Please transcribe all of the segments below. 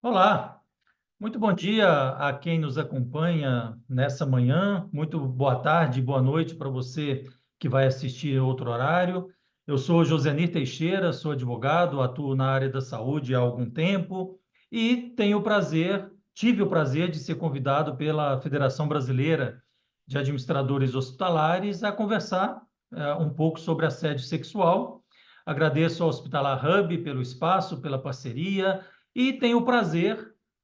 Olá, muito bom dia a quem nos acompanha nessa manhã. Muito boa tarde, boa noite para você que vai assistir outro horário. Eu sou Josenir Teixeira, sou advogado, atuo na área da saúde há algum tempo e tive o prazer de ser convidado pela Federação Brasileira de Administradores Hospitalares a conversar um pouco sobre assédio sexual. Agradeço ao Hospitalar Hub pelo espaço, pela parceria e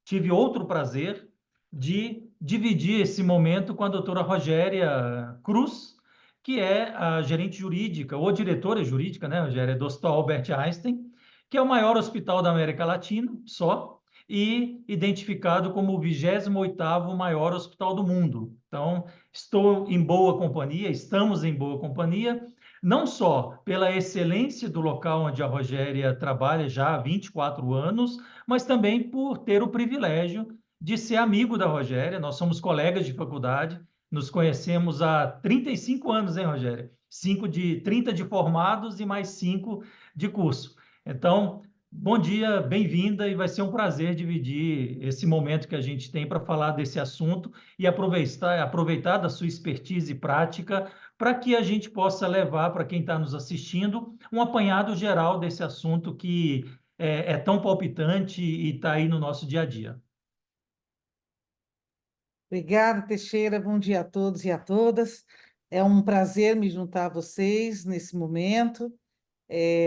tive outro prazer de dividir esse momento com a doutora Rogéria Cruz, que é a gerente jurídica, ou diretora jurídica, né, Rogéria, do Hospital Albert Einstein, que é o maior hospital da América Latina, só, e identificado como o 28º maior hospital do mundo. Então, estamos em boa companhia, não só pela excelência do local onde a Rogéria trabalha já há 24 anos, mas também por ter o privilégio de ser amigo da Rogéria. Nós somos colegas de faculdade, nos conhecemos há 35 anos, hein, Rogéria? 30 de formados e mais 5 de curso. Então, bom dia, bem-vinda, e vai ser um prazer dividir esse momento que a gente tem para falar desse assunto e aproveitar da sua expertise prática para que a gente possa levar para quem está nos assistindo um apanhado geral desse assunto que é tão palpitante e está aí no nosso dia a dia. Obrigada, Teixeira. Bom dia a todos e a todas. É um prazer me juntar a vocês nesse momento.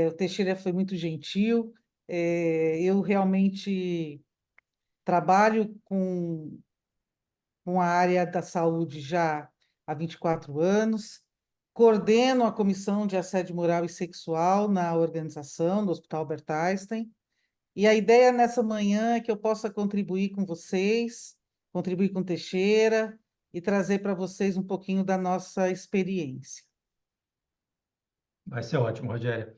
O Teixeira foi muito gentil. Eu realmente trabalho com a área da saúde já há 24 anos. Coordeno a Comissão de Assédio Moral e Sexual na organização do Hospital Albert Einstein. E a ideia nessa manhã é que eu possa contribuir com vocês, contribuir com Teixeira e trazer para vocês um pouquinho da nossa experiência. Vai ser ótimo, Rogéria.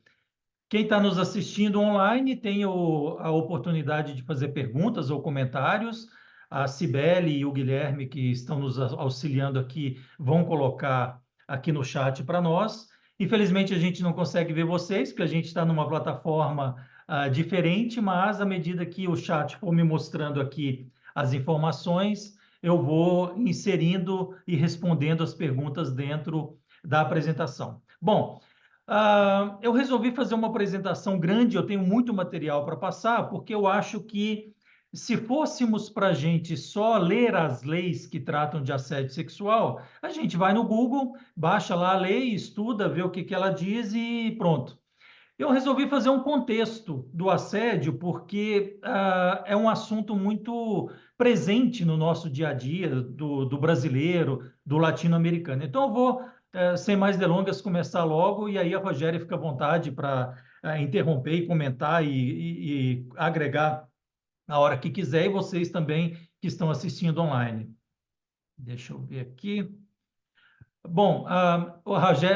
Quem está nos assistindo online tem a oportunidade de fazer perguntas ou comentários. A Cibele e o Guilherme, que estão nos auxiliando aqui, vão colocar aqui no chat para nós. Infelizmente, a gente não consegue ver vocês, porque a gente está numa plataforma diferente, mas à medida que o chat for me mostrando aqui as informações, eu vou inserindo e respondendo as perguntas dentro da apresentação. Bom, eu resolvi fazer uma apresentação grande, eu tenho muito material para passar, porque eu acho que se fôssemos para a gente só ler as leis que tratam de assédio sexual, a gente vai no Google, baixa lá a lei, estuda, vê o que que ela diz e pronto. Eu resolvi fazer um contexto do assédio, porque é um assunto muito presente no nosso dia a dia, do brasileiro, do latino-americano. Então, eu vou, sem mais delongas, começar logo, e aí a Rogéria fica à vontade para interromper e comentar e agregar na hora que quiser, e vocês também que estão assistindo online. Deixa eu ver aqui. Bom, a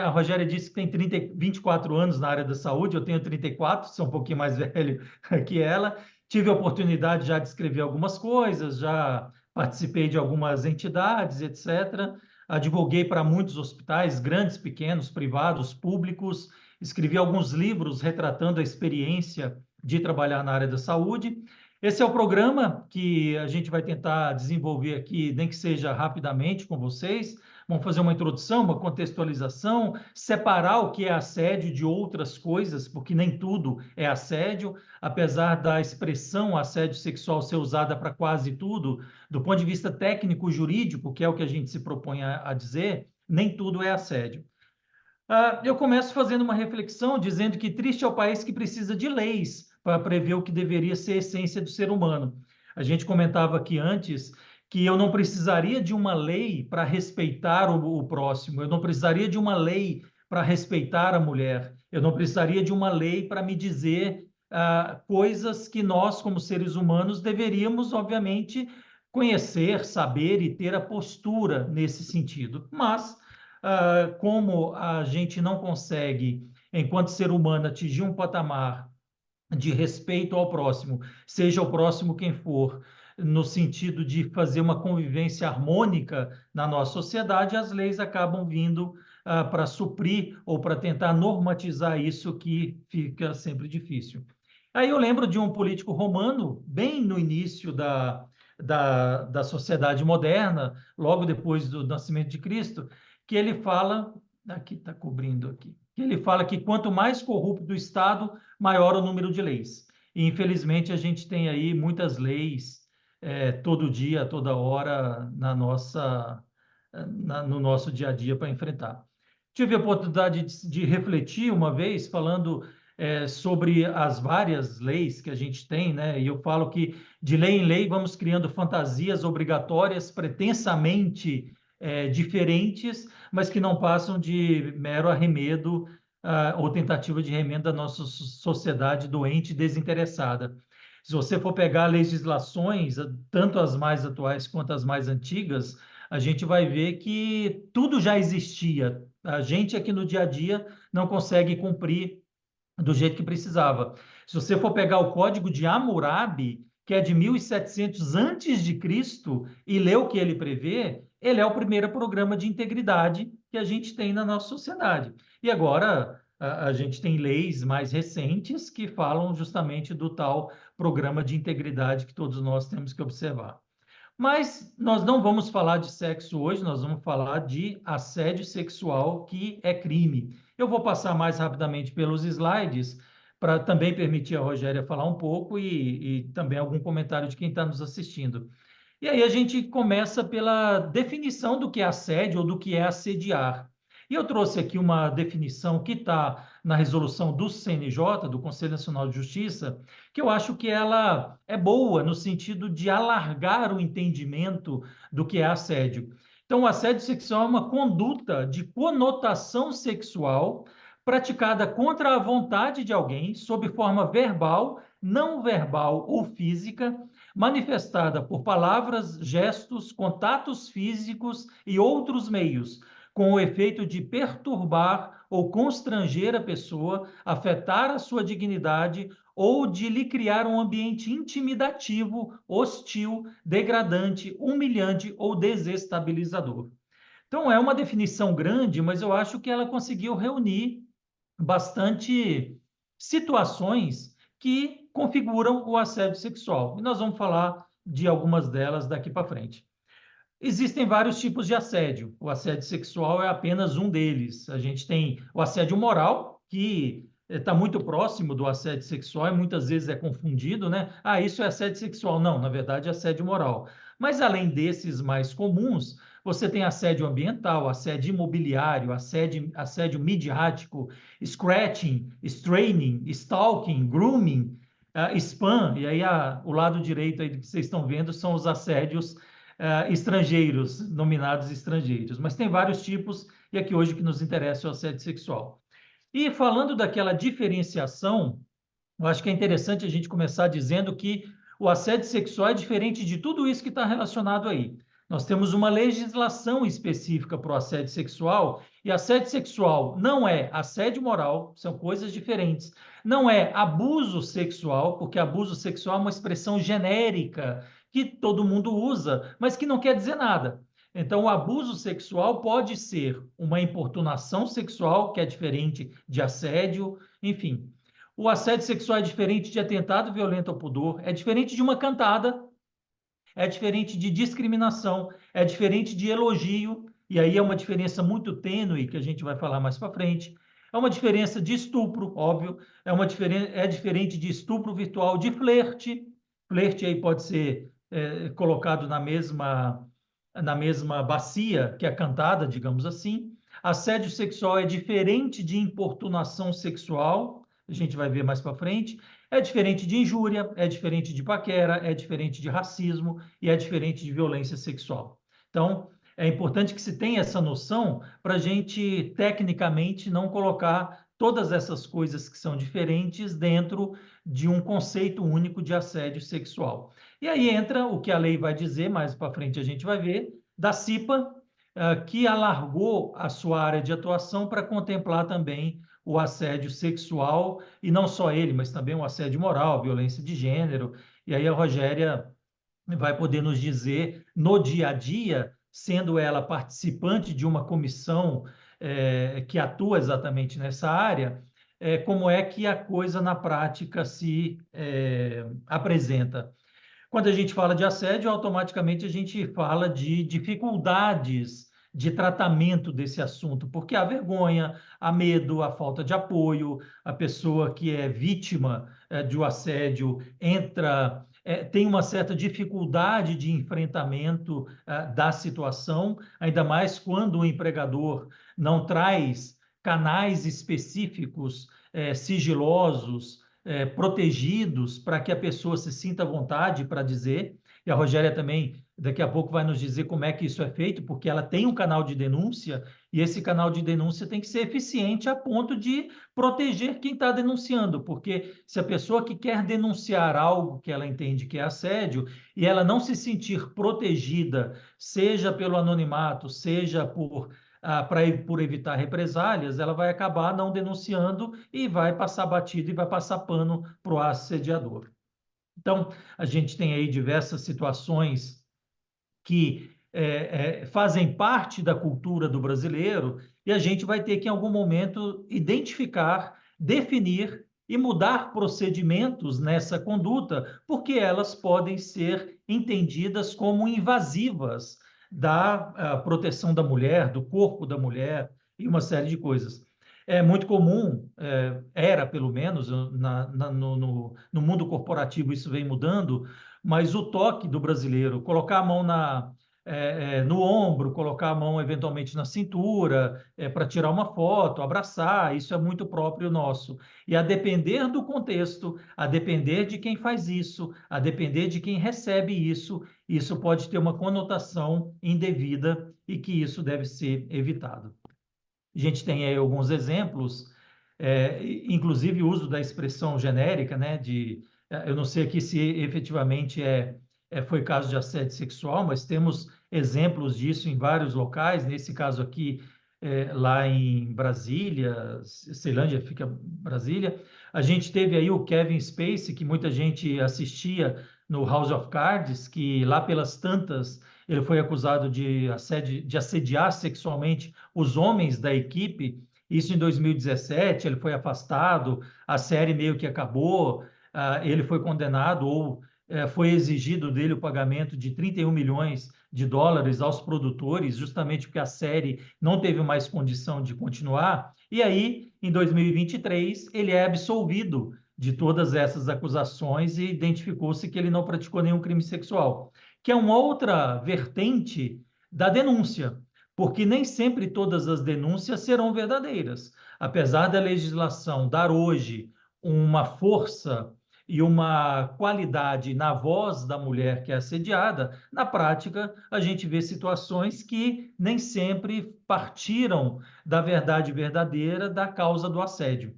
Rogéria disse que tem 24 anos na área da saúde, eu tenho 34, sou um pouquinho mais velho que ela. Tive a oportunidade já de escrever algumas coisas, já participei de algumas entidades, etc. Advoguei para muitos hospitais, grandes, pequenos, privados, públicos. Escrevi alguns livros retratando a experiência de trabalhar na área da saúde. Esse é o programa que a gente vai tentar desenvolver aqui, nem que seja rapidamente com vocês. Vamos fazer uma introdução, uma contextualização, separar o que é assédio de outras coisas, porque nem tudo é assédio, apesar da expressão assédio sexual ser usada para quase tudo, do ponto de vista técnico-jurídico, que é o que a gente se propõe a dizer, nem tudo é assédio. Eu começo fazendo uma reflexão dizendo que triste é o país que precisa de leis para prever o que deveria ser a essência do ser humano. A gente comentava aqui antes que eu não precisaria de uma lei para respeitar o próximo, eu não precisaria de uma lei para respeitar a mulher, eu não precisaria de uma lei para me dizer coisas que nós, como seres humanos, deveríamos, obviamente, conhecer, saber e ter a postura nesse sentido. Mas como a gente não consegue, enquanto ser humano, atingir um patamar de respeito ao próximo, seja o próximo quem for, no sentido de fazer uma convivência harmônica na nossa sociedade, as leis acabam vindo para suprir ou para tentar normatizar isso que fica sempre difícil. Aí eu lembro de um político romano, bem no início da sociedade moderna, logo depois do nascimento de Cristo, que ele fala, aqui está cobrindo aqui, que ele fala que quanto mais corrupto o Estado, maior o número de leis. E, infelizmente, a gente tem aí muitas leis todo dia, toda hora, no nosso dia a dia para enfrentar. Tive a oportunidade de refletir uma vez, falando sobre as várias leis que a gente tem, né? E eu falo que de lei em lei vamos criando fantasias obrigatórias pretensamente diferentes, mas que não passam de mero arremedo ou tentativa de remendo da nossa sociedade doente e desinteressada. Se você for pegar legislações, tanto as mais atuais quanto as mais antigas, a gente vai ver que tudo já existia. A gente aqui no dia a dia não consegue cumprir do jeito que precisava. Se você for pegar o Código de Hammurabi, que é de 1700 antes de Cristo, e ler o que ele prevê, ele é o primeiro programa de integridade que a gente tem na nossa sociedade. E agora a gente tem leis mais recentes que falam justamente do tal programa de integridade que todos nós temos que observar. Mas nós não vamos falar de sexo hoje, nós vamos falar de assédio sexual, que é crime. Eu vou passar mais rapidamente pelos slides, para também permitir a Rogéria falar um pouco e também algum comentário de quem está nos assistindo. E aí a gente começa pela definição do que é assédio ou do que é assediar. E eu trouxe aqui uma definição que está na resolução do CNJ, do Conselho Nacional de Justiça, que eu acho que ela é boa no sentido de alargar o entendimento do que é assédio. Então, o assédio sexual é uma conduta de conotação sexual praticada contra a vontade de alguém, sob forma verbal, não verbal ou física, manifestada por palavras, gestos, contatos físicos e outros meios, com o efeito de perturbar ou constranger a pessoa, afetar a sua dignidade ou de lhe criar um ambiente intimidativo, hostil, degradante, humilhante ou desestabilizador. Então, é uma definição grande, mas eu acho que ela conseguiu reunir bastante situações que configuram o assédio sexual. E nós vamos falar de algumas delas daqui para frente. Existem vários tipos de assédio. O assédio sexual é apenas um deles. A gente tem o assédio moral, que está muito próximo do assédio sexual e muitas vezes é confundido, né? Ah, isso é assédio sexual. Não, na verdade é assédio moral. Mas além desses mais comuns, você tem assédio ambiental, assédio imobiliário, assédio midiático, scratching, straining, stalking, grooming, spam. E aí o lado direito aí que vocês estão vendo são os assédios estrangeiros, nominados estrangeiros. Mas tem vários tipos, e aqui hoje o que nos interessa é o assédio sexual. E falando daquela diferenciação, eu acho que é interessante a gente começar dizendo que o assédio sexual é diferente de tudo isso que está relacionado aí. Nós temos uma legislação específica para o assédio sexual, e assédio sexual não é assédio moral, são coisas diferentes. Não é abuso sexual, porque abuso sexual é uma expressão genérica que todo mundo usa, mas que não quer dizer nada. Então, o abuso sexual pode ser uma importunação sexual, que é diferente de assédio, enfim. O assédio sexual é diferente de atentado violento ao pudor, é diferente de uma cantada, é diferente de discriminação, é diferente de elogio, e aí é uma diferença muito tênue que a gente vai falar mais para frente. É uma diferença de estupro, óbvio, é diferente de estupro virtual, de flerte. Flerte aí pode ser colocado na mesma bacia que a cantada, digamos assim. Assédio sexual é diferente de importunação sexual, a gente vai ver mais para frente. É diferente de injúria, é diferente de paquera, é diferente de racismo e é diferente de violência sexual. Então, é importante que se tenha essa noção para a gente, tecnicamente, não colocar todas essas coisas que são diferentes dentro de um conceito único de assédio sexual. E aí entra o que a lei vai dizer, mais para frente a gente vai ver, da CIPA, que alargou a sua área de atuação para contemplar também o assédio sexual, e não só ele, mas também o assédio moral, violência de gênero. E aí a Rogéria vai poder nos dizer, no dia a dia, sendo ela participante de uma comissão que atua exatamente nessa área, como é que a coisa na prática se apresenta. Quando a gente fala de assédio, automaticamente a gente fala de dificuldades de tratamento desse assunto, porque há vergonha, há medo, há falta de apoio, a pessoa que é vítima de um assédio tem uma certa dificuldade de enfrentamento da situação, ainda mais quando o empregador não traz canais específicos, sigilosos, protegidos para que a pessoa se sinta à vontade para dizer. E a Rogéria também, daqui a pouco, vai nos dizer como é que isso é feito, porque ela tem um canal de denúncia e esse canal de denúncia tem que ser eficiente a ponto de proteger quem está denunciando, porque se a pessoa que quer denunciar algo que ela entende que é assédio e ela não se sentir protegida, seja pelo anonimato, seja por evitar represálias, ela vai acabar não denunciando e vai passar batido e vai passar pano para o assediador. Então, a gente tem aí diversas situações que fazem parte da cultura do brasileiro e a gente vai ter que, em algum momento, identificar, definir e mudar procedimentos nessa conduta, porque elas podem ser entendidas como invasivas da proteção da mulher, do corpo da mulher e uma série de coisas. É muito comum, era pelo menos, no mundo corporativo isso vem mudando, mas o toque do brasileiro, colocar a mão no ombro, colocar a mão eventualmente na cintura, para tirar uma foto, abraçar, isso é muito próprio nosso. E a depender do contexto, a depender de quem faz isso, a depender de quem recebe isso pode ter uma conotação indevida e que isso deve ser evitado. A gente tem aí alguns exemplos, inclusive o uso da expressão genérica, né, eu não sei aqui se efetivamente foi caso de assédio sexual, mas temos exemplos disso em vários locais, nesse caso aqui, lá em Brasília, Ceilândia fica Brasília. A gente teve aí o Kevin Spacey, que muita gente assistia no House of Cards, que lá pelas tantas ele foi acusado de assediar sexualmente os homens da equipe. Isso em 2017, ele foi afastado, a série meio que acabou, ele foi condenado ou foi exigido dele o pagamento de 31 milhões de dólares aos produtores, justamente porque a série não teve mais condição de continuar. E aí, em 2023, ele é absolvido de todas essas acusações e identificou-se que ele não praticou nenhum crime sexual, que é uma outra vertente da denúncia, porque nem sempre todas as denúncias serão verdadeiras. Apesar da legislação dar hoje uma força e uma qualidade na voz da mulher que é assediada, na prática a gente vê situações que nem sempre partiram da verdade verdadeira da causa do assédio.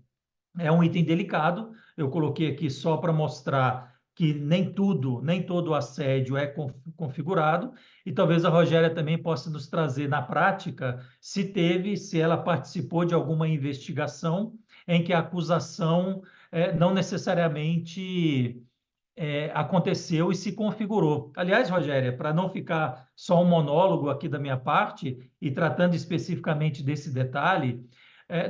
É um item delicado, eu coloquei aqui só para mostrar que nem tudo, nem todo assédio é configurado, e talvez a Rogéria também possa nos trazer na prática se ela participou de alguma investigação em que a acusação não necessariamente aconteceu e se configurou. Aliás, Rogéria, para não ficar só um monólogo aqui da minha parte e tratando especificamente desse detalhe,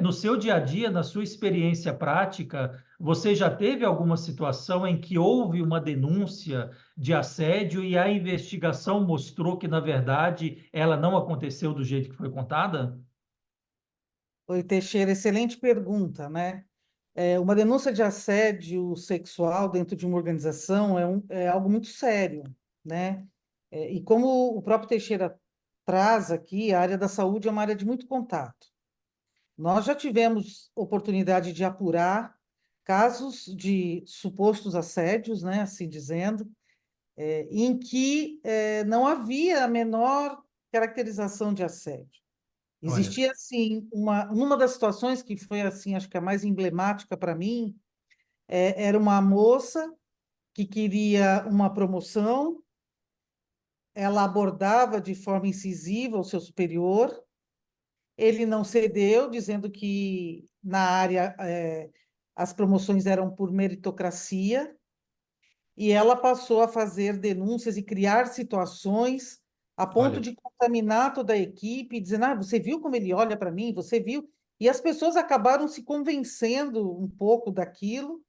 no seu dia a dia, na sua experiência prática, você já teve alguma situação em que houve uma denúncia de assédio e a investigação mostrou que, na verdade, ela não aconteceu do jeito que foi contada? Oi, Teixeira, excelente pergunta, né? Uma denúncia de assédio sexual dentro de uma organização é algo muito sério, né? E como o próprio Teixeira traz aqui, a área da saúde é uma área de muito contato. Nós já tivemos oportunidade de apurar casos de supostos assédios, né, assim dizendo, em que não havia a menor caracterização de assédio. Olha, Existia, assim, numa das situações que foi, assim, acho que a mais emblemática para mim, era uma moça que queria uma promoção, ela abordava de forma incisiva o seu superior, ele não cedeu, dizendo que na área as promoções eram por meritocracia, e ela passou a fazer denúncias e criar situações a ponto olha, de contaminar toda a equipe, dizendo: você viu como ele olha para mim? Você viu? E as pessoas acabaram se convencendo um pouco daquilo,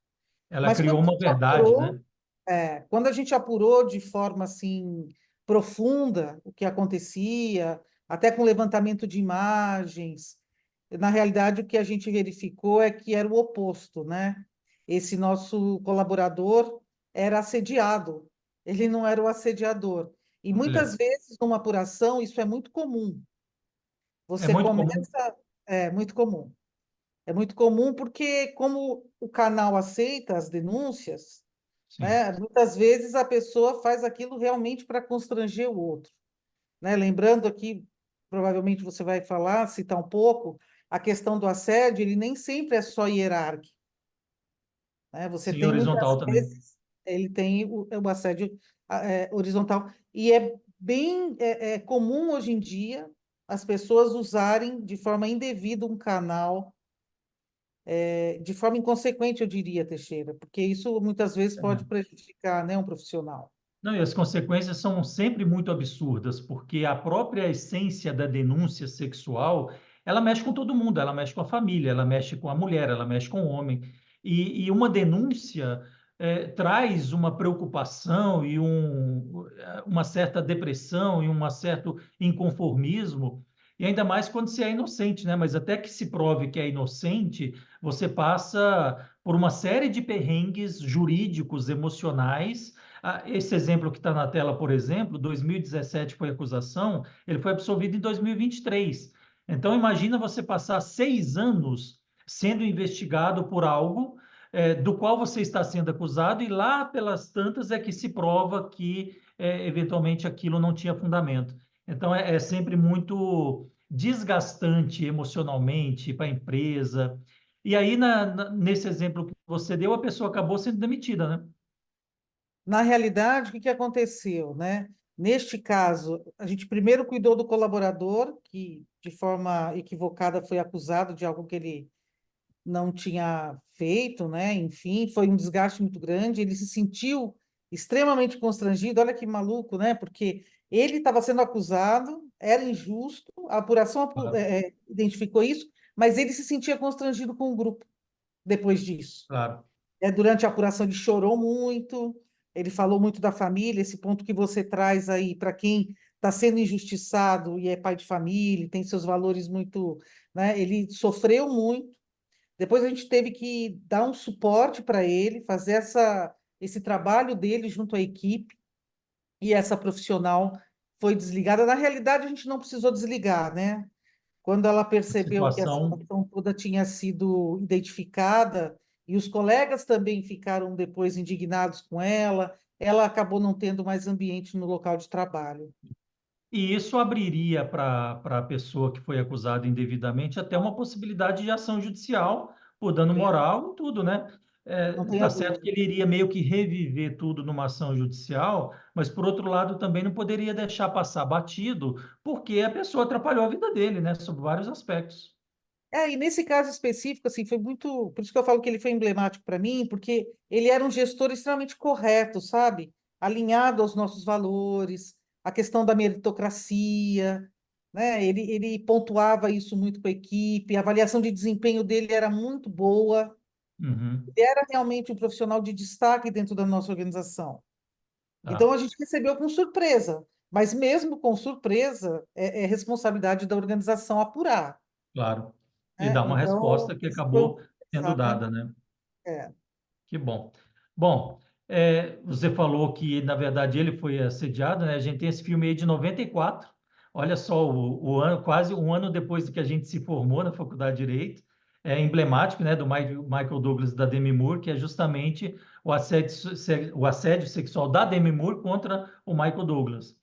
Ela mas criou uma verdade, né? quando a gente apurou de forma assim profunda o que acontecia, até com levantamento de imagens, na realidade o que a gente verificou é que era o oposto, né? Esse nosso colaborador era assediado, ele não era o assediador. E Olha, muitas vezes, numa apuração, isso é muito comum. é Você muito comum. começa, é muito comum. É muito comum porque, como o canal aceita as denúncias, Sim. né, muitas vezes a pessoa faz aquilo realmente para constranger o outro, né? Lembrando aqui, provavelmente você vai falar, citar um pouco, a questão do assédio, ele nem sempre é só hierárquico, né? Você Sim, tem horizontal muitas também. vezes, ele tem o assédio horizontal, e é bem comum hoje em dia as pessoas usarem de forma indevida um canal de forma inconsequente, eu diria, Teixeira, porque isso muitas vezes pode É. prejudicar, né, um profissional. Não, e as consequências são sempre muito absurdas, porque a própria essência da denúncia sexual, ela mexe com todo mundo, ela mexe com a família, ela mexe com a mulher, ela mexe com o homem. E uma denúncia traz uma preocupação e uma certa depressão e um certo inconformismo, e ainda mais quando se é inocente, né? Mas até que se prove que é inocente, você passa por uma série de perrengues jurídicos, emocionais. Esse exemplo que está na tela, por exemplo, 2017 foi acusação, ele foi absolvido em 2023. Então, imagina você passar 6 anos sendo investigado por algo do qual você está sendo acusado, e lá pelas tantas é que se prova que eventualmente aquilo não tinha fundamento. Então, é sempre muito desgastante emocionalmente para a empresa. E aí, nesse exemplo que você deu, a pessoa acabou sendo demitida, né? Na realidade, o que que aconteceu, né? Neste caso, a gente primeiro cuidou do colaborador, que de forma equivocada foi acusado de algo que ele não tinha feito, né? Enfim, foi um desgaste muito grande. Ele se sentiu extremamente constrangido. Olha que maluco, né? Porque ele estava sendo acusado, era injusto, a apuração Claro, identificou isso, mas ele se sentia constrangido com o grupo depois disso. claro. Durante a apuração, ele chorou muito, ele falou muito da família, esse ponto que você traz aí, para quem está sendo injustiçado e é pai de família, tem seus valores muito, né? Ele sofreu muito. Depois a gente teve que dar um suporte para ele, fazer esse trabalho dele junto à equipe, e essa profissional foi desligada. Na realidade, a gente não precisou desligar, né? Quando ela A percebeu que a situação. situação toda tinha sido identificada, e os colegas também ficaram depois indignados com ela acabou não tendo mais ambiente no local de trabalho. E isso abriria para a pessoa que foi acusada indevidamente até uma possibilidade de ação judicial por dano moral e tudo, né? Não Tá tenha certo que dúvida. ele iria meio que reviver tudo numa ação judicial, mas por outro lado também não poderia deixar passar batido, porque a pessoa atrapalhou a vida dele, né? Sob vários aspectos. E nesse caso específico, assim, foi muito. Por isso que eu falo que ele foi emblemático para mim, porque ele era um gestor extremamente correto, sabe? Alinhado aos nossos valores, a questão da meritocracia, né? Ele pontuava isso muito com a equipe, a avaliação de desempenho dele era muito boa, Uhum, ele era realmente um profissional de destaque dentro da nossa organização. Então tá, a gente recebeu com surpresa, mas mesmo com surpresa, é responsabilidade da organização apurar, claro. E né? dá uma resposta Então, que isso foi acabou sendo exatamente. dada, né? É. Que bom. Bom, você falou que, na verdade, ele foi assediado, né? A gente tem esse filme aí de 94. Olha só, o ano, quase um ano depois de que a gente se formou na Faculdade de Direito. É emblemático, né, do Michael Douglas e da Demi Moore, que é justamente o assédio sexual da Demi Moore contra o Michael Douglas,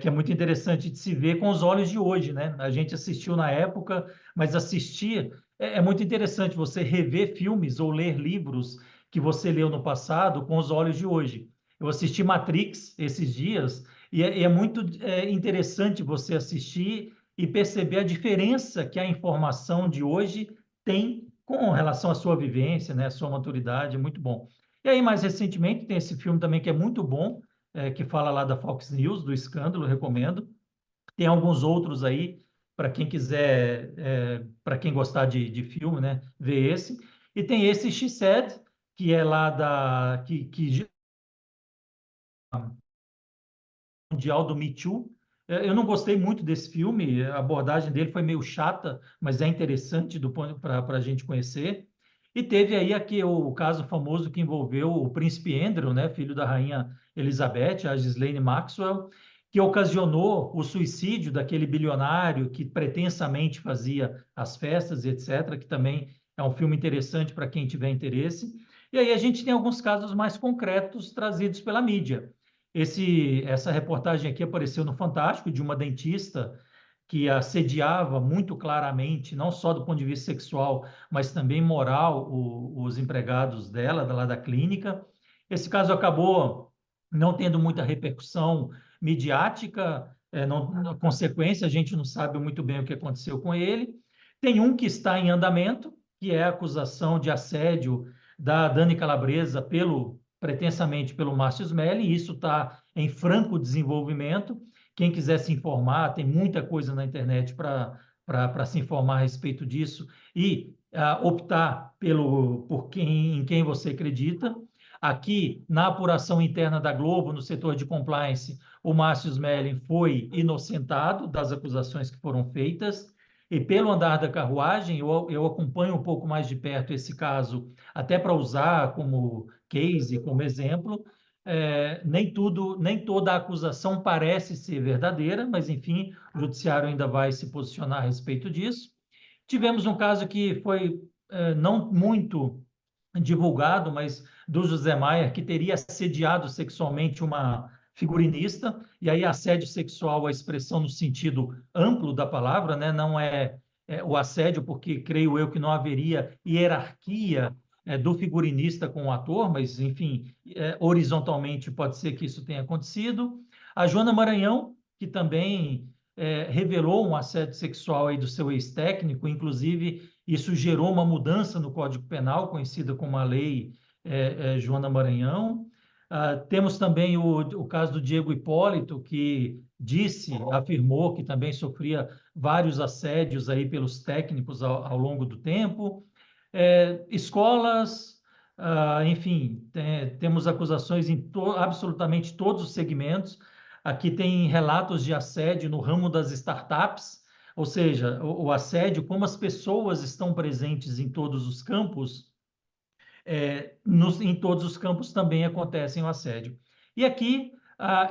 que é muito interessante de se ver com os olhos de hoje, né? A gente assistiu na época, mas assistir é muito interessante você rever filmes ou ler livros que você leu no passado com os olhos de hoje. Eu assisti Matrix esses dias e é muito interessante você assistir e perceber a diferença que a informação de hoje tem com relação à sua vivência, né, à sua maturidade, é muito bom. E aí, mais recentemente, tem esse filme também que é muito bom, que fala lá da Fox News, do escândalo, recomendo. Tem alguns outros aí para quem quiser, para quem gostar de filme, né, ver esse. E tem esse She Said, que é lá que mundial do Me Too. Eu não gostei muito desse filme, a abordagem dele foi meio chata, mas é interessante para a gente conhecer. E teve aí aqui o caso famoso que envolveu o príncipe Andrew, né, filho da rainha Elizabeth, a Ghislaine Maxwell, que ocasionou o suicídio daquele bilionário que pretensamente fazia as festas, etc., que também é um filme interessante para quem tiver interesse. E aí a gente tem alguns casos mais concretos trazidos pela mídia. Essa reportagem aqui apareceu no Fantástico, de uma dentista que assediava muito claramente, não só do ponto de vista sexual, mas também moral, os empregados dela, lá da clínica. Esse caso acabou não tendo muita repercussão midiática, na consequência, a gente não sabe muito bem o que aconteceu com ele. Tem um que está em andamento, que é a acusação de assédio da Dani Calabresa pretensamente pelo Márcio Smelling, e isso está em franco desenvolvimento. Quem quiser se informar, tem muita coisa na internet para se informar a respeito disso e optar em quem você acredita. Aqui, na apuração interna da Globo, no setor de compliance, o Márcio Smelling foi inocentado das acusações que foram feitas. E pelo andar da carruagem, eu acompanho um pouco mais de perto esse caso, até para usar como case, como exemplo. Nem toda a acusação parece ser verdadeira, mas, enfim, o judiciário ainda vai se posicionar a respeito disso. Tivemos um caso que foi não muito divulgado, mas do José Maier, que teria assediado sexualmente uma figurinista, e aí assédio sexual, a expressão no sentido amplo da palavra, né? Não é o assédio, porque creio eu que não haveria hierarquia do figurinista com o ator, mas, enfim, horizontalmente pode ser que isso tenha acontecido. A Joana Maranhão, que também revelou um assédio sexual aí do seu ex-técnico, inclusive isso gerou uma mudança no Código Penal, conhecida como a Lei Joana Maranhão. Temos também o caso do Diego Hipólito, que afirmou que também sofria vários assédios aí pelos técnicos ao longo do tempo. Escolas, enfim, temos acusações em absolutamente todos os segmentos. Aqui tem relatos de assédio no ramo das startups, ou seja, o assédio, como as pessoas estão presentes em todos os campos, em todos os campos também acontecem o assédio. E aqui,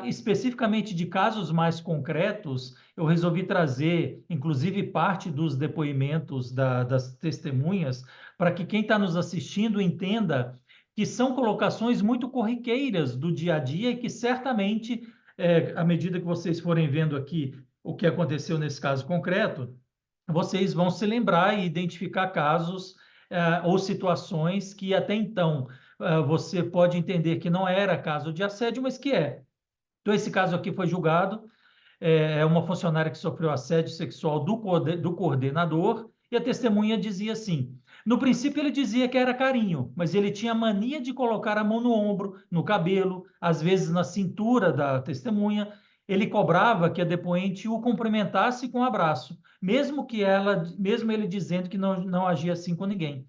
especificamente de casos mais concretos, eu resolvi trazer, inclusive, parte dos depoimentos das testemunhas, para que quem está nos assistindo entenda que são colocações muito corriqueiras do dia a dia e que certamente, à medida que vocês forem vendo aqui o que aconteceu nesse caso concreto, vocês vão se lembrar e identificar casos ou situações que até então você pode entender que não era caso de assédio, mas que é. Então, esse caso aqui foi julgado, uma funcionária que sofreu assédio sexual do coordenador, e a testemunha dizia assim: no princípio ele dizia que era carinho, mas ele tinha mania de colocar a mão no ombro, no cabelo, às vezes na cintura da testemunha. Ele cobrava que a depoente o cumprimentasse com um abraço, mesmo ele dizendo que não agia assim com ninguém.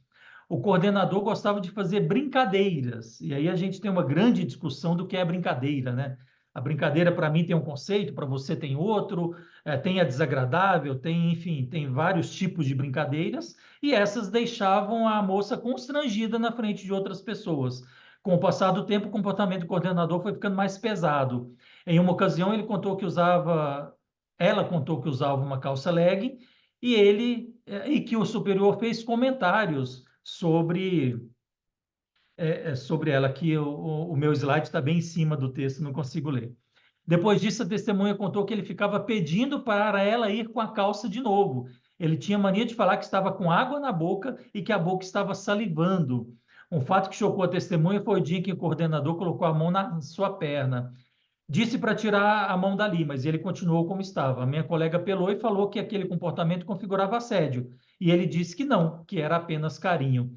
O coordenador gostava de fazer brincadeiras, e aí a gente tem uma grande discussão do que é brincadeira, né? A brincadeira, para mim, tem um conceito, para você tem outro, tem a desagradável, enfim, tem vários tipos de brincadeiras, e essas deixavam a moça constrangida na frente de outras pessoas. Com o passar do tempo, o comportamento do coordenador foi ficando mais pesado. Em uma ocasião, ela contou que usava uma calça leg, e que o superior fez comentários sobre ela, que o meu slide está bem em cima do texto, não consigo ler. Depois disso, a testemunha contou que ele ficava pedindo para ela ir com a calça de novo. Ele tinha mania de falar que estava com água na boca e que a boca estava salivando. Um fato que chocou a testemunha foi o dia em que o coordenador colocou a mão na sua perna. Disse para tirar a mão dali, mas ele continuou como estava. A minha colega apelou e falou que aquele comportamento configurava assédio. E ele disse que não, que era apenas carinho.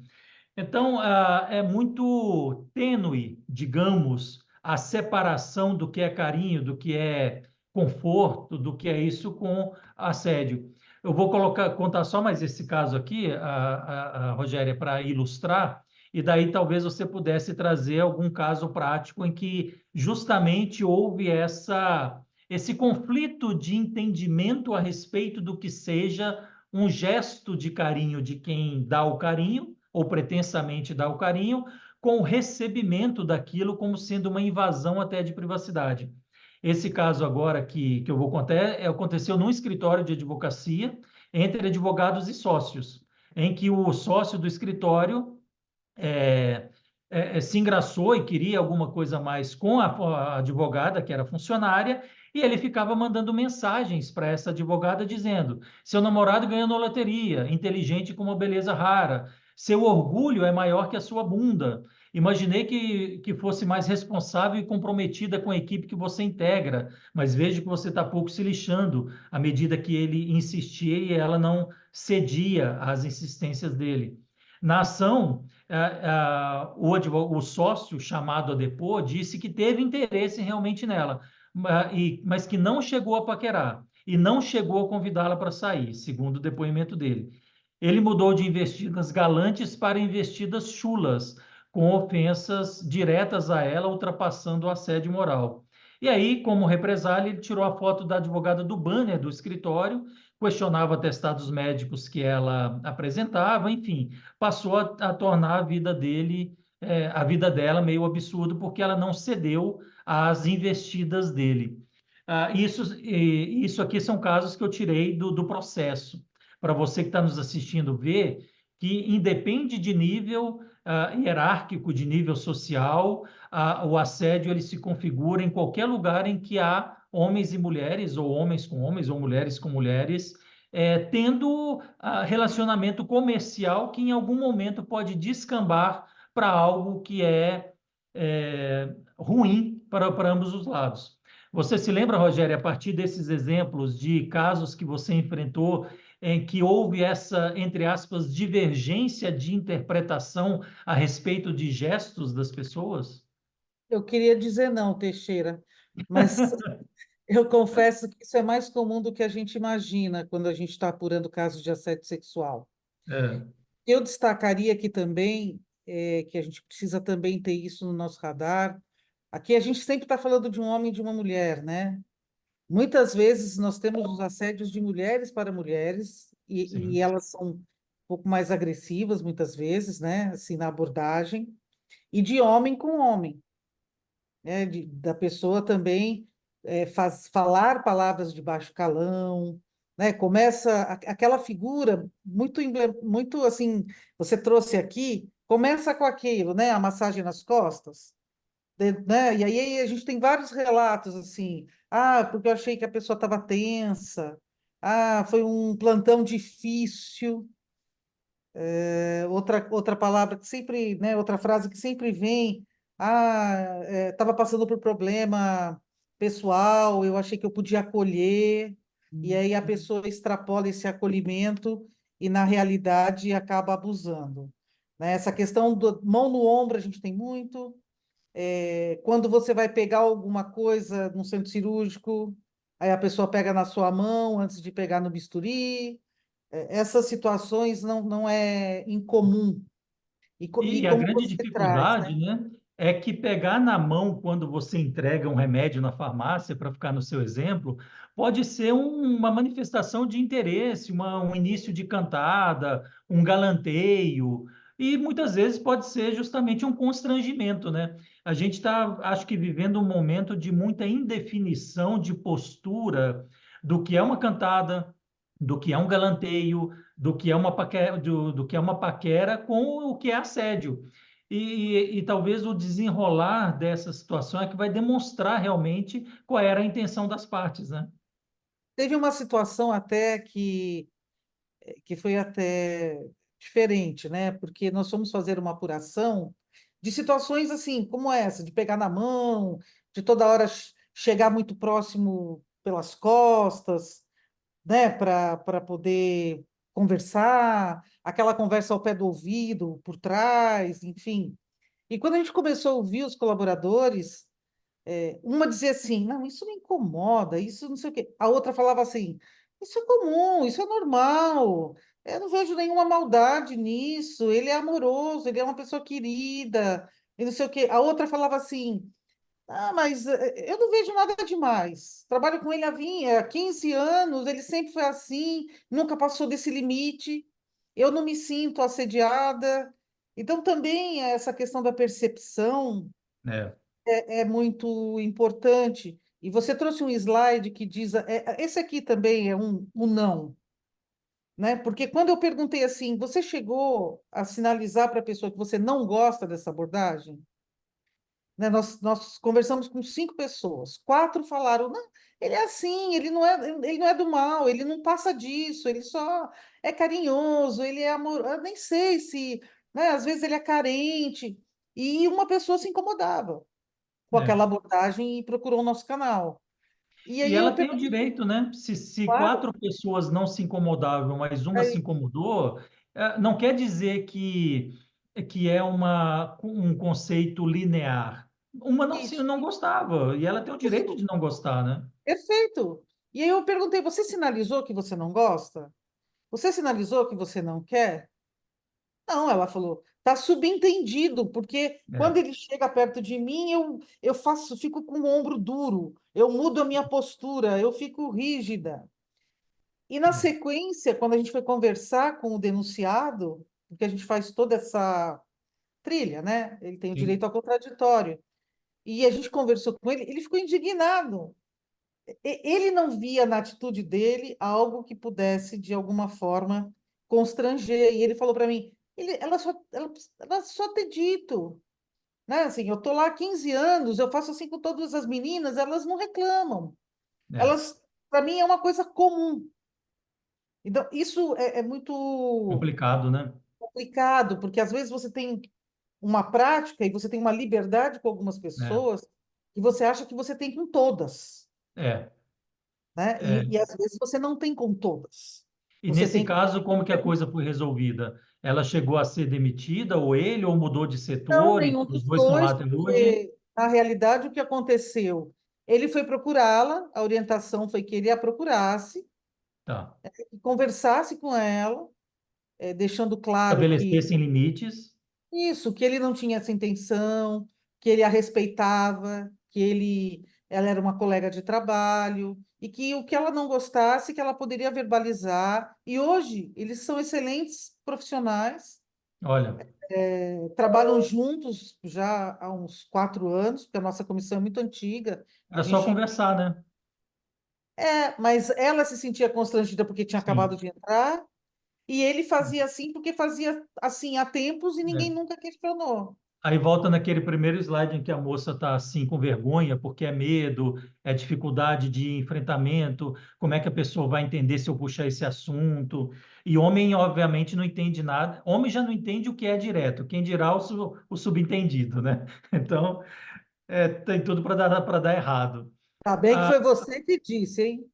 Então, é muito tênue, digamos, a separação do que é carinho, do que é conforto do que é isso com assédio. Eu vou contar só mais esse caso aqui, Rogéria, para ilustrar, e daí talvez você pudesse trazer algum caso prático em que justamente houve esse conflito de entendimento a respeito do que seja um gesto de carinho de quem dá o carinho, ou pretensamente dá o carinho, com o recebimento daquilo como sendo uma invasão até de privacidade. Esse caso agora que eu vou contar aconteceu num escritório de advocacia entre advogados e sócios, em que o sócio do escritório é, se engraçou e queria alguma coisa a mais com a advogada, que era funcionária, e ele ficava mandando mensagens para essa advogada dizendo: seu namorado ganhou na loteria, inteligente com uma beleza rara, seu orgulho é maior que a sua bunda. Imaginei que fosse mais responsável e comprometida com a equipe que você integra, mas vejo que você está pouco se lixando à medida que ele insistia e ela não cedia às insistências dele. Na ação, o sócio chamado a depor disse que teve interesse realmente nela, mas que não chegou a paquerar e não chegou a convidá-la para sair, segundo o depoimento dele. Ele mudou de investidas galantes para investidas chulas, com ofensas diretas a ela, ultrapassando o assédio moral. E aí, como represália, ele tirou a foto da advogada do banner do escritório, questionava atestados médicos que ela apresentava, enfim, passou a tornar a vida dele, a vida dela meio absurdo, porque ela não cedeu às investidas dele. Isso aqui são casos que eu tirei do processo. Para você que está nos assistindo ver que independe de nível hierárquico, de nível social, o assédio ele se configura em qualquer lugar em que há homens e mulheres, ou homens com homens, ou mulheres com mulheres, tendo relacionamento comercial que em algum momento pode descambar para algo que ruim para ambos os lados. Você se lembra, Rogério, a partir desses exemplos de casos que você enfrentou, em que houve essa, entre aspas, divergência de interpretação a respeito de gestos das pessoas? Eu queria dizer não, Teixeira, mas eu confesso que isso é mais comum do que a gente imagina quando a gente está apurando casos de assédio sexual. É, Eu destacaria aqui também que a gente precisa também ter isso no nosso radar. Aqui a gente sempre está falando de um homem e de uma mulher, né? Muitas vezes nós temos os assédios de mulheres para mulheres e sim. elas são um pouco mais agressivas muitas vezes, né? Assim, na abordagem, e de homem com homem, né? Da pessoa também falar palavras de baixo calão, né? Começa aquela figura muito assim, você trouxe aqui, começa com aquilo, né? A massagem nas costas, né? E aí a gente tem vários relatos assim, porque eu achei que a pessoa estava tensa, foi um plantão difícil. Outra palavra que sempre, né, outra frase que sempre vem, estava passando por problema pessoal, eu achei que eu podia acolher, e aí a pessoa extrapola esse acolhimento e, na realidade, acaba abusando. Né? Essa questão do mão no ombro, a gente tem muito. Quando você vai pegar alguma coisa no centro cirúrgico, aí a pessoa pega na sua mão antes de pegar no bisturi. Essas situações não é incomum. E E a como grande você traz, dificuldade, né? né, é que pegar na mão quando você entrega um remédio na farmácia, para ficar no seu exemplo, pode ser uma manifestação de interesse, um início de cantada, um galanteio, e muitas vezes pode ser justamente um constrangimento, né? A gente está, acho que, vivendo um momento de muita indefinição de postura do que é uma cantada, do que é um galanteio, do que é uma paquera com o que é assédio. E talvez o desenrolar dessa situação é que vai demonstrar realmente qual era a intenção das partes, né? Teve uma situação até que foi até diferente, né? Porque nós fomos fazer uma apuração de situações assim, como essa, de pegar na mão, de toda hora chegar muito próximo pelas costas, né? Para poder conversar, aquela conversa ao pé do ouvido, por trás, enfim. E quando a gente começou a ouvir os colaboradores, Uma dizia assim, não, isso me incomoda, isso não sei o quê. A outra falava assim, isso é comum, isso é normal, eu não vejo nenhuma maldade nisso, ele é amoroso, ele é uma pessoa querida, e não sei o quê. A outra falava assim, ah, mas eu não vejo nada demais. Trabalho com ele há 15 anos, ele sempre foi assim, nunca passou desse limite. Eu não me sinto assediada. Então, também essa questão da percepção É, é muito importante. E você trouxe um slide que diz, esse aqui também é um não, né? Porque quando eu perguntei assim, você chegou a sinalizar para a pessoa que você não gosta dessa abordagem? Né? Nós conversamos com 5 pessoas, 4 falaram, não, ele é assim, ele não é do mal, ele não passa disso, ele só é carinhoso, ele é amor, eu nem sei se, né, às vezes ele é carente, e uma pessoa se incomodava com aquela é. abordagem e procurou o nosso canal. E E aí ela eu tem o perguntei, direito, né? Se claro, 4 pessoas não se incomodavam, mas uma se aí, incomodou, não quer dizer que é um conceito linear. Uma isso, não gostava, e ela tem o direito de isso, não gostar, né? perfeito. E aí eu perguntei, você sinalizou que você não gosta? Você sinalizou que você não quer? Não, ela falou, tá subentendido, porque quando É, ele chega perto de mim, eu faço, fico com o ombro duro, eu mudo a minha postura, eu fico rígida. E na é, sequência, quando a gente foi conversar com o denunciado, porque a gente faz toda essa trilha, né? Ele tem o sim, direito ao contraditório. E a gente conversou com ele, ele ficou indignado. Ele não via na atitude dele algo que pudesse, de alguma forma, constranger. E ele falou para mim, ela só ter dito, né? Assim, eu tô lá há 15 anos, eu faço assim com todas as meninas, elas não reclamam. é. Elas, para mim, é uma coisa comum. Então, isso é muito Complicado, né? complicado, porque às vezes você tem uma prática e você tem uma liberdade com algumas É, pessoas que você acha que você tem com todas, é, né? é. E às vezes você não tem com todas. E Você nesse tem com caso, como que a coisa foi resolvida? Ela chegou a ser demitida, ou ele, ou mudou de não, setor, e nenhum os dos dois estão lá dois, até hoje? porque na realidade o que aconteceu? Ele foi procurá-la, a orientação foi que ele a procurasse Tá. e conversasse com ela, deixando claro que Estabelecessem limites. isso, que ele não tinha essa intenção, que ele a respeitava, ela era uma colega de trabalho e que o que ela não gostasse, que ela poderia verbalizar. E hoje eles são excelentes profissionais, Olha, trabalham juntos já há uns 4 anos, porque a nossa comissão é muito antiga. A era só gente conversar, né? mas ela se sentia constrangida porque tinha acabado Sim. de entrar, e ele fazia assim porque fazia assim há tempos e ninguém É. nunca questionou. Aí volta naquele primeiro slide em que a moça está assim com vergonha, porque é medo, é dificuldade de enfrentamento, como é que a pessoa vai entender se eu puxar esse assunto? E homem, obviamente, não entende nada. Homem já não entende o que é direto, quem dirá o subentendido, né? Então, tem tudo para dar errado. Tá bem que Ah, foi você que disse, hein?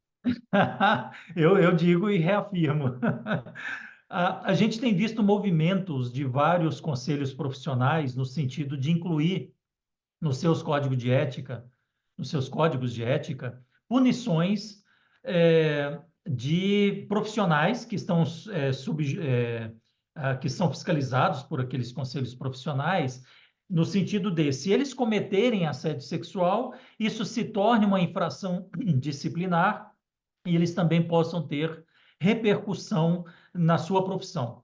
eu digo e reafirmo. A gente tem visto movimentos de vários conselhos profissionais no sentido de incluir nos seus códigos de ética, nos seus códigos de ética, punições de profissionais que estão que são fiscalizados por aqueles conselhos profissionais, no sentido de, se eles cometerem assédio sexual, isso se torne uma infração disciplinar e eles também possam ter repercussão na sua profissão.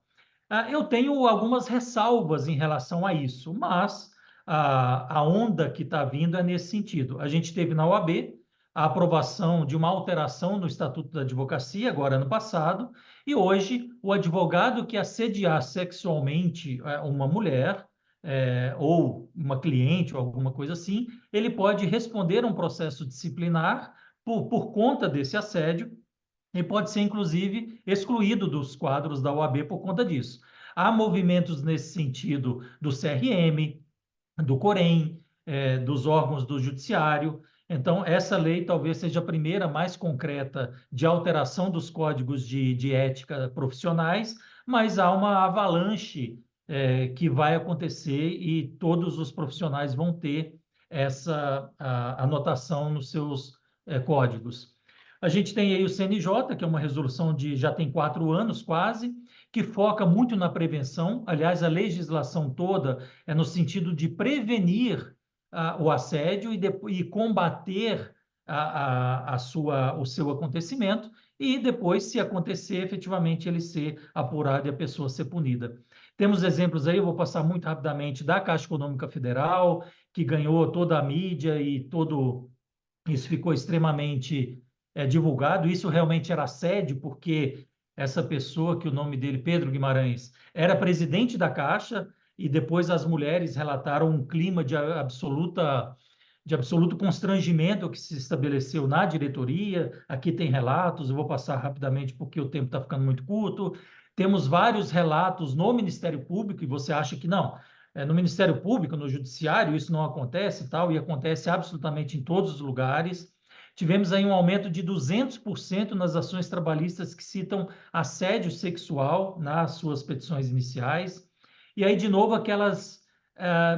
Eu tenho algumas ressalvas em relação a isso, mas a onda que está vindo é nesse sentido. A gente teve na OAB a aprovação de uma alteração no Estatuto da Advocacia, agora ano passado, e hoje o advogado que assediar sexualmente uma mulher, ou uma cliente, ou alguma coisa assim, ele pode responder a um processo disciplinar por conta desse assédio e pode ser, inclusive, excluído dos quadros da OAB por conta disso. Há movimentos nesse sentido do CRM, do Corém, dos órgãos do Judiciário. Então, essa lei talvez seja a primeira mais concreta de alteração dos códigos de ética profissionais, mas há uma avalanche que vai acontecer e todos os profissionais vão ter essa anotação nos seus códigos. A gente tem aí o CNJ, que é uma resolução de já tem 4 anos quase, que foca muito na prevenção. Aliás, a legislação toda é no sentido de prevenir o assédio e combater o seu acontecimento, e depois, se acontecer, efetivamente ele ser apurado e a pessoa ser punida. Temos exemplos aí, eu vou passar muito rapidamente, da Caixa Econômica Federal, que ganhou toda a mídia e todo isso ficou extremamente divulgado. Isso realmente era assédio, porque essa pessoa, que o nome dele, Pedro Guimarães, era presidente da Caixa, e depois as mulheres relataram um clima de absoluto constrangimento que se estabeleceu na diretoria. Aqui tem relatos, eu vou passar rapidamente porque o tempo está ficando muito curto. Temos vários relatos no Ministério Público, e você acha que não. No Ministério Público, no Judiciário, isso não acontece, tal, e acontece absolutamente em todos os lugares. Tivemos aí um aumento de 200% nas ações trabalhistas que citam assédio sexual nas suas petições iniciais. E aí, de novo, aquelas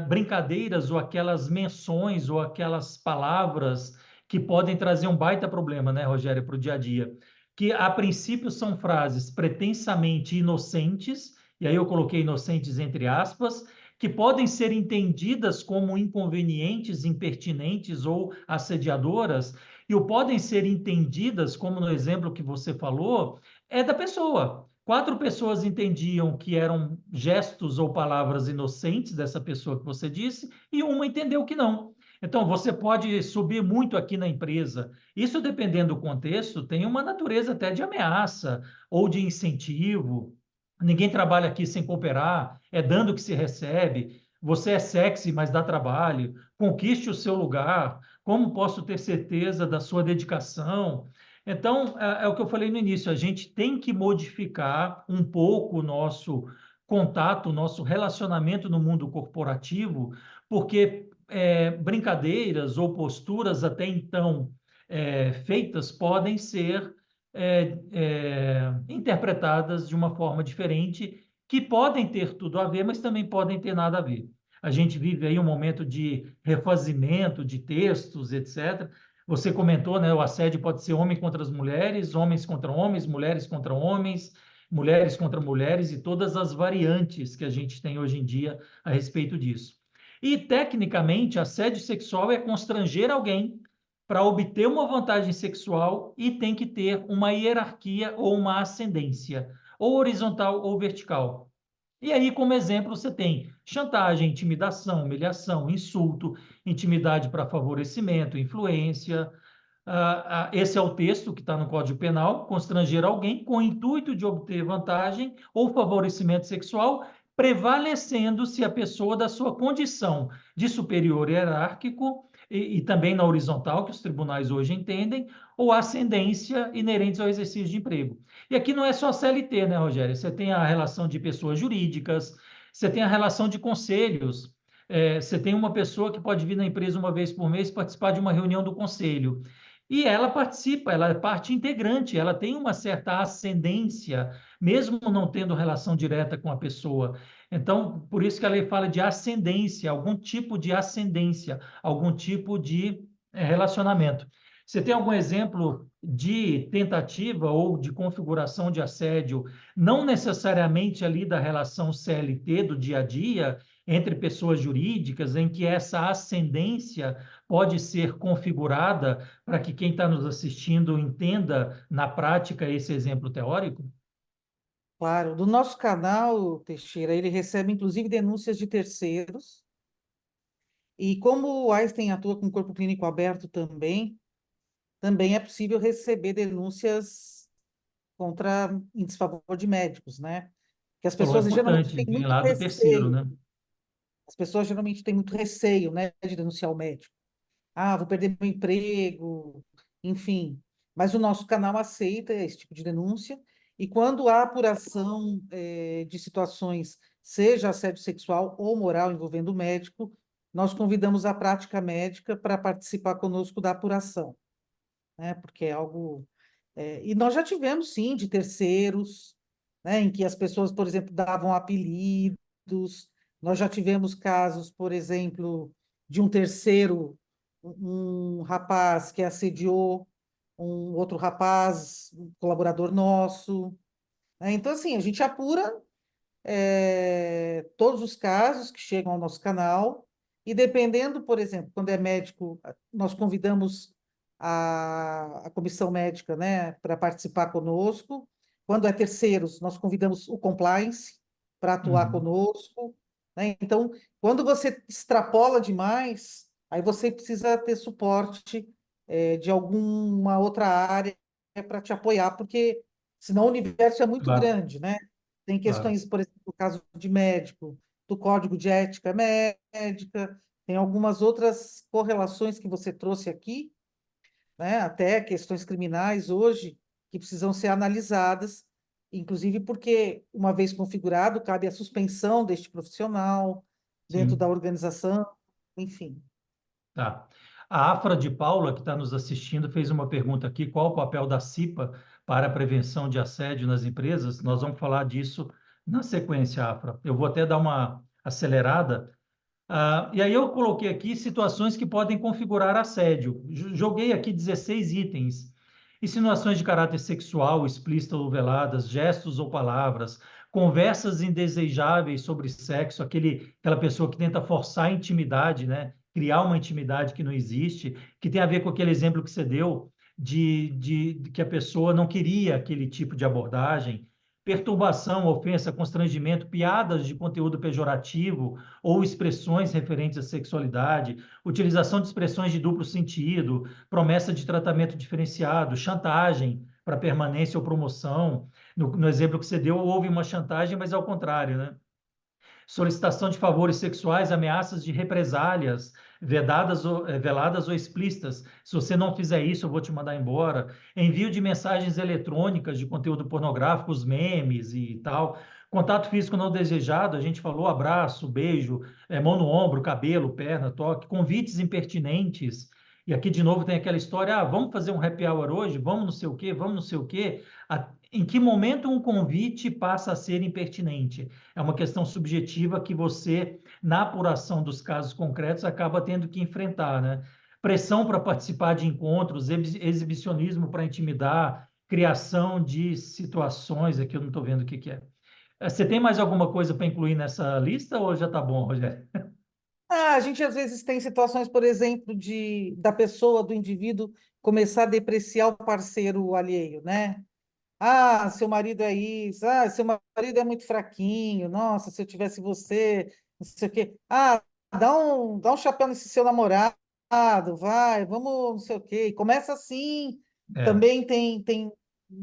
brincadeiras ou aquelas menções ou aquelas palavras que podem trazer um baita problema, né, Rogério, para o dia a dia. Que, a princípio, são frases pretensamente inocentes, e aí eu coloquei inocentes entre aspas, que podem ser entendidas como inconvenientes, impertinentes ou assediadoras, e o podem ser entendidas, como no exemplo que você falou, é da pessoa. 4 pessoas entendiam que eram gestos ou palavras inocentes dessa pessoa que você disse, e uma entendeu que não. Então, você pode subir muito aqui na empresa. Isso, dependendo do contexto, tem uma natureza até de ameaça ou de incentivo. Ninguém trabalha aqui sem cooperar, é dando que se recebe. Você é sexy, mas dá trabalho. Conquiste o seu lugar. Como posso ter certeza da sua dedicação? Então, é o que eu falei no início, a gente tem que modificar um pouco o nosso contato, o nosso relacionamento no mundo corporativo, porque brincadeiras ou posturas até então feitas podem ser interpretadas de uma forma diferente, que podem ter tudo a ver, mas também podem ter nada a ver. A gente vive aí um momento de refazimento de textos, etc. Você comentou, né? O assédio pode ser homem contra as mulheres, homens contra homens, mulheres contra mulheres, e todas as variantes que a gente tem hoje em dia a respeito disso. E, tecnicamente, assédio sexual é constranger alguém para obter uma vantagem sexual, e tem que ter uma hierarquia ou uma ascendência, ou horizontal ou vertical. E aí, como exemplo, você tem chantagem, intimidação, humilhação, insulto, intimidade para favorecimento, influência. Esse é o texto que está no Código Penal: constranger alguém com o intuito de obter vantagem ou favorecimento sexual, prevalecendo-se a pessoa da sua condição de superior hierárquico, e também na horizontal, que os tribunais hoje entendem, ou ascendência inerentes ao exercício de emprego. E aqui não é só CLT, né, Rogério? Você tem a relação de pessoas jurídicas, você tem a relação de conselhos. Você tem uma pessoa que pode vir na empresa uma vez por mês participar de uma reunião do conselho. E ela participa, ela é parte integrante, ela tem uma certa ascendência, mesmo não tendo relação direta com a pessoa. Então, por isso que a lei fala de ascendência, algum tipo de ascendência, algum tipo de relacionamento. Você tem algum exemplo de tentativa ou de configuração de assédio, não necessariamente ali da relação CLT do dia a dia, entre pessoas jurídicas, em que essa ascendência pode ser configurada para que quem está nos assistindo entenda na prática esse exemplo teórico? Claro, do nosso canal, Teixeira, ele recebe inclusive denúncias de terceiros, e como o Einstein atua com corpo clínico aberto também é possível receber denúncias contra em desfavor de médicos, né? Que as Falou, é pessoas geralmente importante, têm vem muito lá do terceiro, receio, né? as pessoas geralmente têm muito receio, né, de denunciar o médico. Ah, vou perder meu emprego, enfim. Mas o nosso canal aceita esse tipo de denúncia, e quando há apuração de situações, seja assédio sexual ou moral envolvendo o médico, nós convidamos a prática médica para participar conosco da apuração, né? Porque é algo. E nós já tivemos, sim, de terceiros, né, em que as pessoas, por exemplo, davam apelidos. Nós já tivemos casos, por exemplo, de um terceiro, um rapaz que assediou um outro rapaz, um colaborador nosso, né? Então, assim, a gente apura todos os casos que chegam ao nosso canal, e dependendo, por exemplo, quando é médico, nós convidamos a comissão médica, né, para participar conosco. Quando é terceiros, nós convidamos o compliance para atuar Uhum. conosco, né? Então, quando você extrapola demais, aí você precisa ter suporte de alguma outra área para te apoiar, porque senão o universo é muito Claro, grande, né? Tem claro. questões, por exemplo, no caso de médico, do código de ética médica, tem algumas outras correlações que você trouxe aqui, né? Até questões criminais hoje que precisam ser analisadas, inclusive porque, uma vez configurado, cabe a suspensão deste profissional dentro da Sim. organização, enfim. Tá. A Afra de Paula, que está nos assistindo, fez uma pergunta aqui: qual o papel da CIPA para a prevenção de assédio nas empresas? Nós vamos falar disso na sequência, Afra. Eu vou até dar uma acelerada. E aí eu coloquei aqui situações que podem configurar assédio. Joguei aqui 16 itens. Insinuações de caráter sexual, explícitas ou veladas, gestos ou palavras, conversas indesejáveis sobre sexo, aquela pessoa que tenta forçar a intimidade, né? Criar uma intimidade que não existe, que tem a ver com aquele exemplo que você deu de que a pessoa não queria aquele tipo de abordagem. Perturbação, ofensa, constrangimento, piadas de conteúdo pejorativo, ou expressões referentes à sexualidade, utilização de expressões de duplo sentido, promessa de tratamento diferenciado, chantagem para permanência ou promoção. No exemplo que você deu, houve uma chantagem, mas ao contrário, né? Solicitação de favores sexuais, ameaças de represálias, veladas ou explícitas. Se você não fizer isso, eu vou te mandar embora. Envio de mensagens eletrônicas de conteúdo pornográfico, os memes e tal. Contato físico não desejado, a gente falou abraço, beijo, mão no ombro, cabelo, perna, toque, convites impertinentes. E aqui de novo tem aquela história, vamos fazer um happy hour hoje, vamos não sei o quê, vamos não sei o quê. Em que momento um convite passa a ser impertinente? É uma questão subjetiva que você, na apuração dos casos concretos, acaba tendo que enfrentar, né? Pressão para participar de encontros, exibicionismo para intimidar, criação de situações, aqui eu não estou vendo o que que é. Você tem mais alguma coisa para incluir nessa lista ou já está bom, Rogério? A gente às vezes tem situações, por exemplo, da pessoa, do indivíduo, começar a depreciar o parceiro alheio, né? Ah, seu marido é isso. Ah, seu marido é muito fraquinho. Nossa, se eu tivesse você, não sei o quê. Ah, dá um chapéu nesse seu namorado, vai, vamos, não sei o quê. E começa assim. É, Também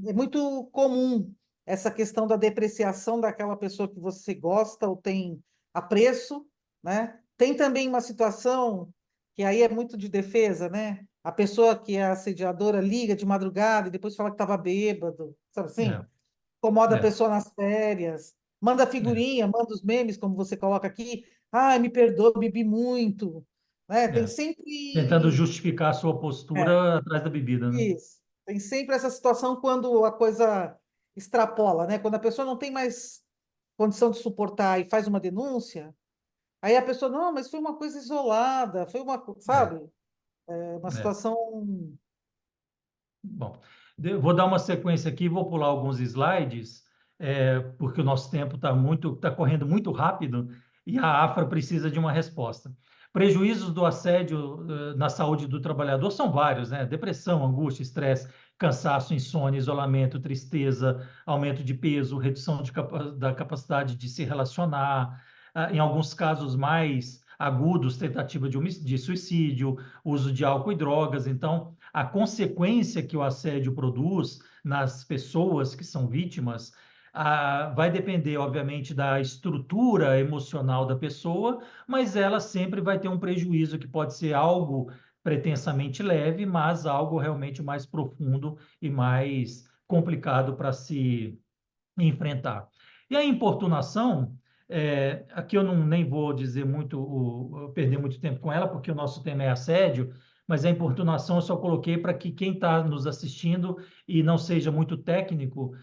é muito comum essa questão da depreciação daquela pessoa que você gosta ou tem apreço, né? Tem também uma situação que aí é muito de defesa, né? A pessoa que é assediadora liga de madrugada e depois fala que estava bêbado, sabe é, assim? Incomoda a é, pessoa nas férias, manda é, figurinha, manda os memes, como você coloca aqui. Ai, me perdoa, bebi muito. Né? Tem é. Tentando sempre. justificar a sua É, postura atrás da bebida, né? isso. Tem sempre essa situação quando a coisa extrapola, né? Quando a pessoa não tem mais condição de suportar e faz uma denúncia, aí a pessoa, não, mas foi uma coisa isolada, foi É, sabe? É uma é. situação. Bom, vou dar uma sequência aqui, vou pular alguns slides, porque o nosso tempo está correndo muito rápido e a AFRA precisa de uma resposta. Prejuízos do assédio, na saúde do trabalhador são vários, né? Depressão, angústia, estresse, cansaço, insônia, isolamento, tristeza, aumento de peso, redução da capacidade de se relacionar, em alguns casos mais agudos, tentativa de suicídio, uso de álcool e drogas. Então, a consequência que o assédio produz nas pessoas que são vítimas vai depender, obviamente, da estrutura emocional da pessoa, mas ela sempre vai ter um prejuízo que pode ser algo pretensamente leve, mas algo realmente mais profundo e mais complicado para se enfrentar. E a importunação, aqui eu não, nem vou dizer muito, perder muito tempo com ela, porque o nosso tema é assédio, mas a importunação eu só coloquei para que quem está nos assistindo e não seja muito técnico,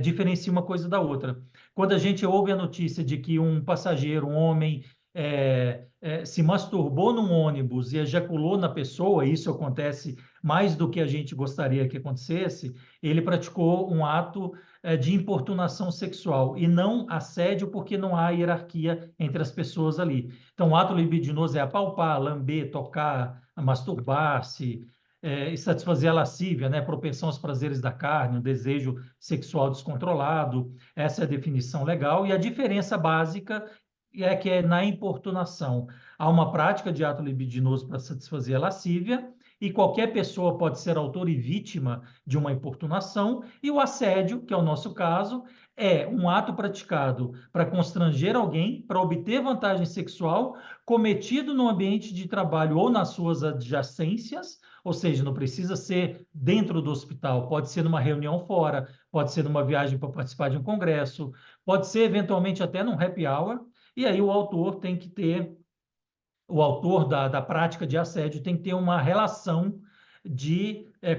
diferencie uma coisa da outra. Quando a gente ouve a notícia de que um passageiro, um homem, se masturbou num ônibus e ejaculou na pessoa, isso acontece mais do que a gente gostaria que acontecesse, ele praticou um ato de importunação sexual e não assédio, porque não há hierarquia entre as pessoas ali. Então, o ato libidinoso é apalpar, lamber, tocar, masturbar-se, e satisfazer a lascívia, né? Propensão aos prazeres da carne, um desejo sexual descontrolado. Essa é a definição legal. E a diferença básica é que é na importunação. Há uma prática de ato libidinoso para satisfazer a lascívia, e qualquer pessoa pode ser autor e vítima de uma importunação, e o assédio, que é o nosso caso, é um ato praticado para constranger alguém, para obter vantagem sexual, cometido no ambiente de trabalho ou nas suas adjacências, ou seja, não precisa ser dentro do hospital, pode ser numa reunião fora, pode ser numa viagem para participar de um congresso, pode ser eventualmente até num happy hour, e aí o autor tem que ter, o autor da prática de assédio tem que ter uma relação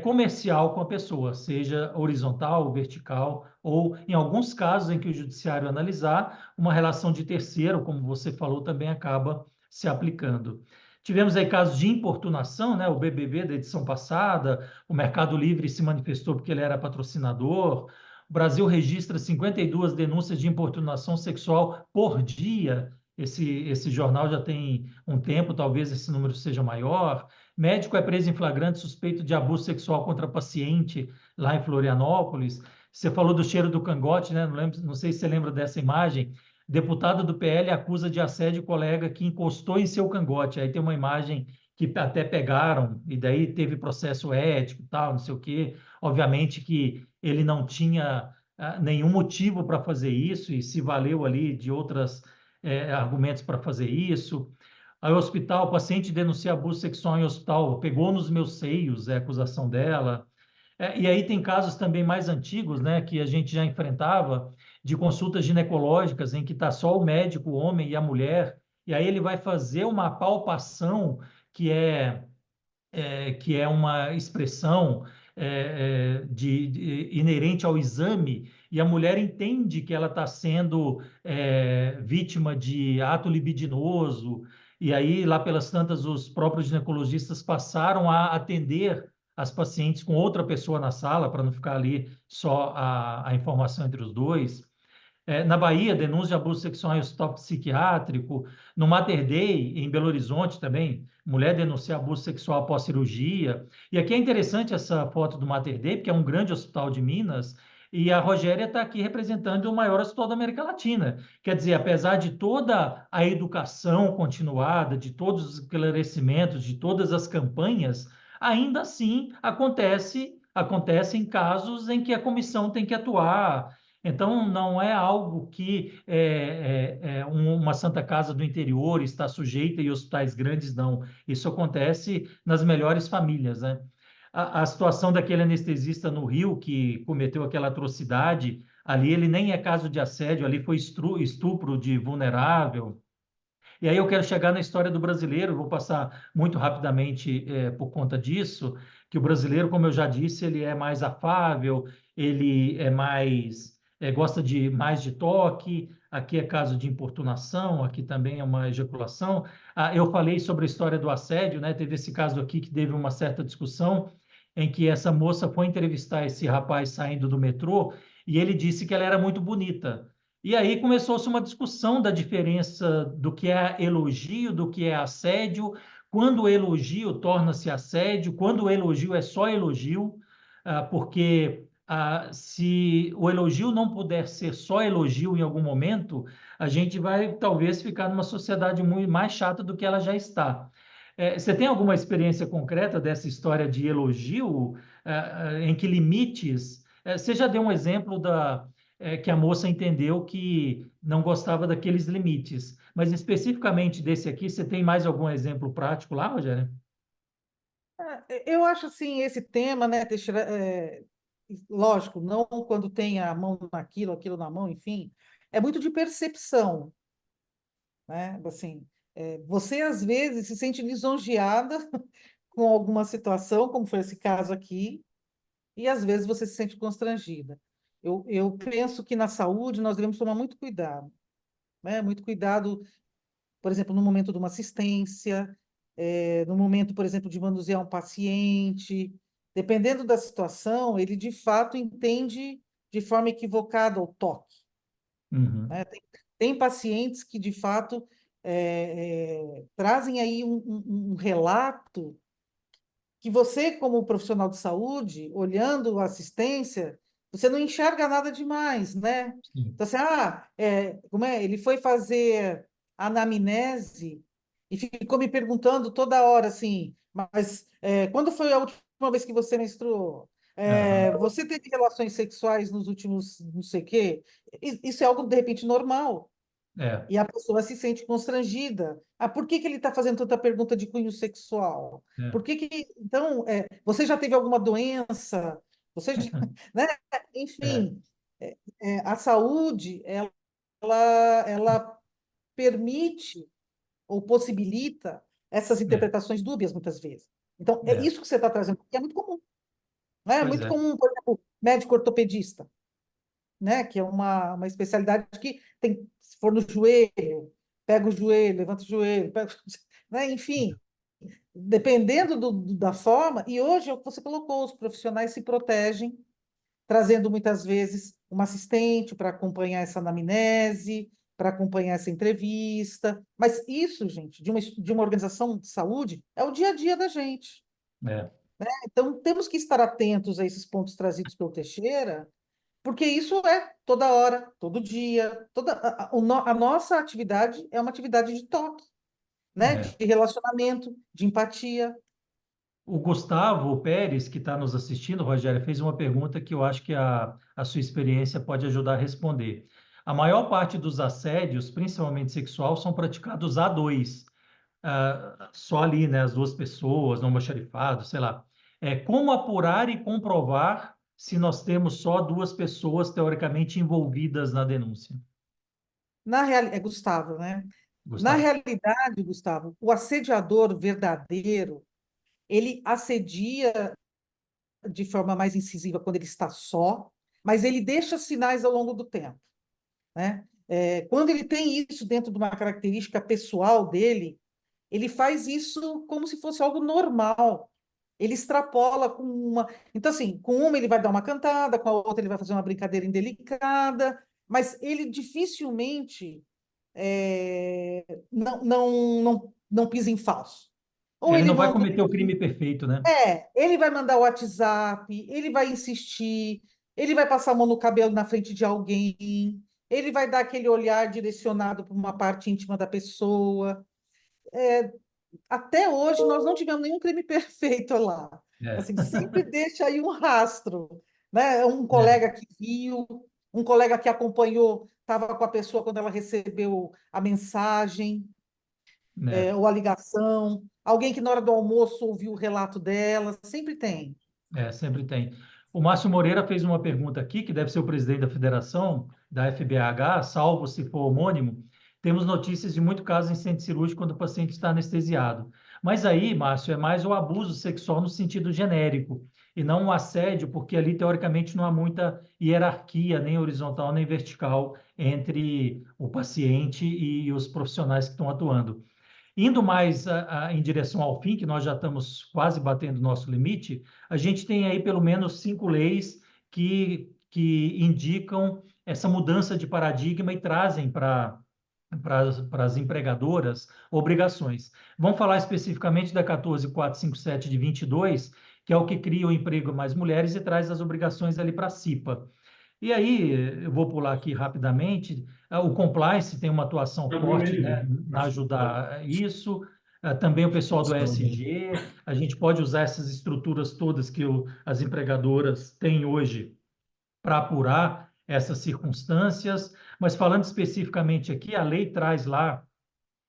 comercial com a pessoa, seja horizontal, vertical, ou, em alguns casos em que o judiciário analisar, uma relação de terceiro, como você falou, também acaba se aplicando. Tivemos aí casos de importunação, né? O BBB da edição passada, o Mercado Livre se manifestou porque ele era patrocinador. O Brasil registra 52 denúncias de importunação sexual por dia. Esse jornal já tem um tempo, talvez esse número seja maior. Médico é preso em flagrante suspeito de abuso sexual contra paciente lá em Florianópolis. Você falou do cheiro do cangote, né? Não lembro, não sei se você lembra dessa imagem. Deputado do PL acusa de assédio colega que encostou em seu cangote. Aí tem uma imagem que até pegaram, e daí teve processo ético, tal, não sei o quê. Obviamente que ele não tinha nenhum motivo para fazer isso e se valeu ali de outras argumentos para fazer isso. Aí, o hospital, o paciente denuncia abuso sexual em hospital, pegou nos meus seios, é a acusação dela. E aí tem casos também mais antigos, né, que a gente já enfrentava, de consultas ginecológicas em que está só o médico, o homem e a mulher, e aí ele vai fazer uma palpação que é que é uma expressão inerente ao exame, e a mulher entende que ela está sendo vítima de ato libidinoso, e aí, lá pelas tantas, os próprios ginecologistas passaram a atender as pacientes com outra pessoa na sala, para não ficar ali só a informação entre os dois. Na Bahia, denúncia de abuso sexual em hospital psiquiátrico. No Mater Dei, em Belo Horizonte também, mulher denuncia abuso sexual após cirurgia. E aqui é interessante essa foto do Mater Dei, porque é um grande hospital de Minas, e a Rogéria está aqui representando o maior hospital da América Latina. Quer dizer, apesar de toda a educação continuada, de todos os esclarecimentos, de todas as campanhas, ainda assim acontecem casos em que a comissão tem que atuar. Então, não é algo que uma Santa Casa do interior está sujeita e hospitais grandes, não. Isso acontece nas melhores famílias, né? A situação daquele anestesista no Rio que cometeu aquela atrocidade, ali ele nem é caso de assédio, ali foi estupro de vulnerável. E aí eu quero chegar na história do brasileiro, vou passar muito rapidamente por conta disso, que o brasileiro, como eu já disse, ele é mais afável, ele é mais, gosta de mais de toque, aqui é caso de importunação, aqui também é uma ejaculação. Eu falei sobre a história do assédio, né? Teve esse caso aqui que teve uma certa discussão, em que essa moça foi entrevistar esse rapaz saindo do metrô, e ele disse que ela era muito bonita. E aí começou-se uma discussão da diferença do que é elogio, do que é assédio, quando o elogio torna-se assédio, quando o elogio é só elogio, porque se o elogio não puder ser só elogio em algum momento, a gente vai talvez ficar numa sociedade muito mais chata do que ela já está. Você tem alguma experiência concreta dessa história de elogio, em que limites? Você já deu um exemplo que a moça entendeu que não gostava daqueles limites. Mas especificamente desse aqui, você tem mais algum exemplo prático lá, Rogério? Eu acho assim, esse tema, né, Teixeira, lógico, não quando tem a mão naquilo, aquilo na mão, enfim, é muito de percepção, né? Assim, você às vezes se sente lisonjeada com alguma situação, como foi esse caso aqui, e às vezes você se sente constrangida. Eu penso que na saúde nós devemos tomar muito cuidado, né? Muito cuidado por exemplo, no momento de uma assistência, no momento, por exemplo, de manusear um paciente. Dependendo da situação, ele de fato entende de forma equivocada o toque, Uhum. né? Tem pacientes que de fato trazem aí um relato que você, como profissional de saúde, olhando a assistência, você não enxerga nada demais, né? Sim. Então, assim, como é? Ele foi fazer anamnese e ficou me perguntando toda hora, assim, mas quando foi a última vez que você menstruou? Aham. Você teve relações sexuais nos últimos não sei o quê? Isso é algo, de repente, normal. É, E a pessoa se sente constrangida. Por que que ele está fazendo tanta pergunta de cunho sexual? é, Por que que... Então, você já teve alguma doença? Você já... né? é, Enfim, a saúde, ela permite ou possibilita essas é, interpretações dúbias, muitas vezes. Então, é é. isso que você está trazendo, que é muito comum. Né? É Pois muito é, comum, por exemplo, médico ortopedista, né? Que é uma especialidade que tem, se for no joelho, pega o joelho, levanta o joelho, pega, né? Enfim, dependendo da forma, e hoje é o que você colocou, os profissionais se protegem, trazendo muitas vezes uma assistente para acompanhar essa anamnese, para acompanhar essa entrevista. Mas isso, gente, de uma organização de saúde, é o dia a dia da gente. é, Então, temos que estar atentos a esses pontos trazidos pelo Teixeira, porque isso é toda hora, todo dia, a nossa atividade é uma atividade de toque, né? De é. relacionamento, de empatia. O Gustavo Pérez, que está nos assistindo, Rogério, fez uma pergunta que eu acho que a sua experiência pode ajudar a responder. A maior parte dos assédios, principalmente sexual, são praticados a dois, só ali, né, as duas pessoas, no almoxarifado, sei lá. Como apurar e comprovar se nós temos só duas pessoas teoricamente envolvidas na denúncia? Gustavo, né? Na Gustavo. realidade, Gustavo, o assediador verdadeiro, ele assedia de forma mais incisiva quando ele está só, mas ele deixa sinais ao longo do tempo, né? Quando ele tem isso dentro de uma característica pessoal dele, ele faz isso como se fosse algo normal. Ele extrapola com uma. Então, assim, com uma ele vai dar uma cantada, com a outra ele vai fazer uma brincadeira indelicada, mas ele dificilmente não pisa em falso. Ou Ele ele não vai manda. cometer o crime perfeito, né? Ele vai mandar o WhatsApp, ele vai insistir, ele vai passar a mão no cabelo na frente de alguém, ele vai dar aquele olhar direcionado para uma parte íntima da pessoa. Até hoje nós não tivemos nenhum crime perfeito lá. É. Assim, sempre deixa aí um rastro, né? Um É, colega que viu, um colega que acompanhou, estava com a pessoa quando ela recebeu a mensagem, né? ou a ligação, alguém que na hora do almoço ouviu o relato dela, sempre tem. Sempre tem. O Márcio Moreira fez uma pergunta aqui, que deve ser o presidente da federação, da FBH, salvo se for homônimo. Temos notícias de muito caso em centro cirúrgico quando o paciente está anestesiado. Mas aí, Márcio, é mais o abuso sexual no sentido genérico, e não o assédio, porque ali, teoricamente, não há muita hierarquia, nem horizontal, nem vertical, entre o paciente e os profissionais que estão atuando. Indo mais em direção ao fim, que nós já estamos quase batendo o nosso limite, a gente tem aí pelo menos 5 leis que indicam essa mudança de paradigma e trazem para as empregadoras obrigações. Vamos falar especificamente da 14.457 de 22, que é o que cria o emprego mais mulheres e traz as obrigações ali para a CIPA. E aí, eu vou pular aqui rapidamente. O compliance tem uma atuação forte, né, na ajudar isso. Também o pessoal do ESG. A gente pode usar essas estruturas todas que as empregadoras têm hoje para apurar essas circunstâncias. Mas falando especificamente aqui, a lei traz lá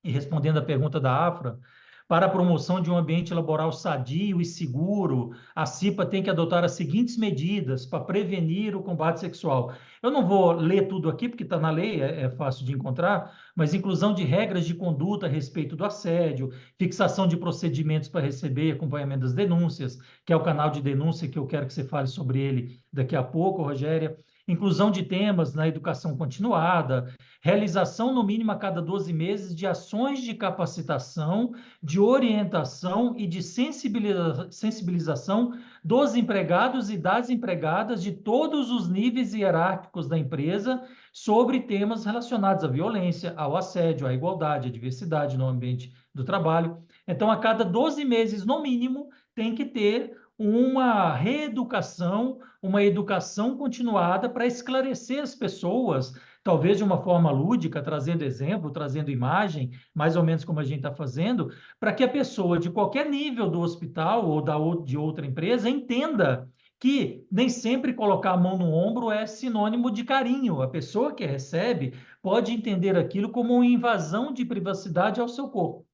e respondendo à pergunta da Afra, para a promoção de um ambiente laboral sadio e seguro, a CIPA tem que adotar as seguintes medidas para prevenir o combate sexual. Eu não vou ler tudo aqui, porque está na lei, é fácil de encontrar, mas inclusão de regras de conduta a respeito do assédio, fixação de procedimentos para receber e acompanhamento das denúncias, que é o canal de denúncia que eu quero que você fale sobre ele daqui a pouco, Rogéria. inclusão de temas na educação continuada, realização no mínimo a cada 12 meses de ações de capacitação, de orientação e de sensibilização dos empregados e das empregadas de todos os níveis hierárquicos da empresa sobre temas relacionados à violência, ao assédio, à igualdade, à diversidade no ambiente do trabalho. Então, a cada 12 meses, no mínimo, tem que ter uma reeducação, uma educação continuada para esclarecer as pessoas, talvez de uma forma lúdica, trazendo exemplo, trazendo imagem, mais ou menos como a gente está fazendo, para que a pessoa de qualquer nível do hospital ou de outra empresa entenda que nem sempre colocar a mão no ombro é sinônimo de carinho. A pessoa que recebe pode entender aquilo como uma invasão de privacidade ao seu corpo.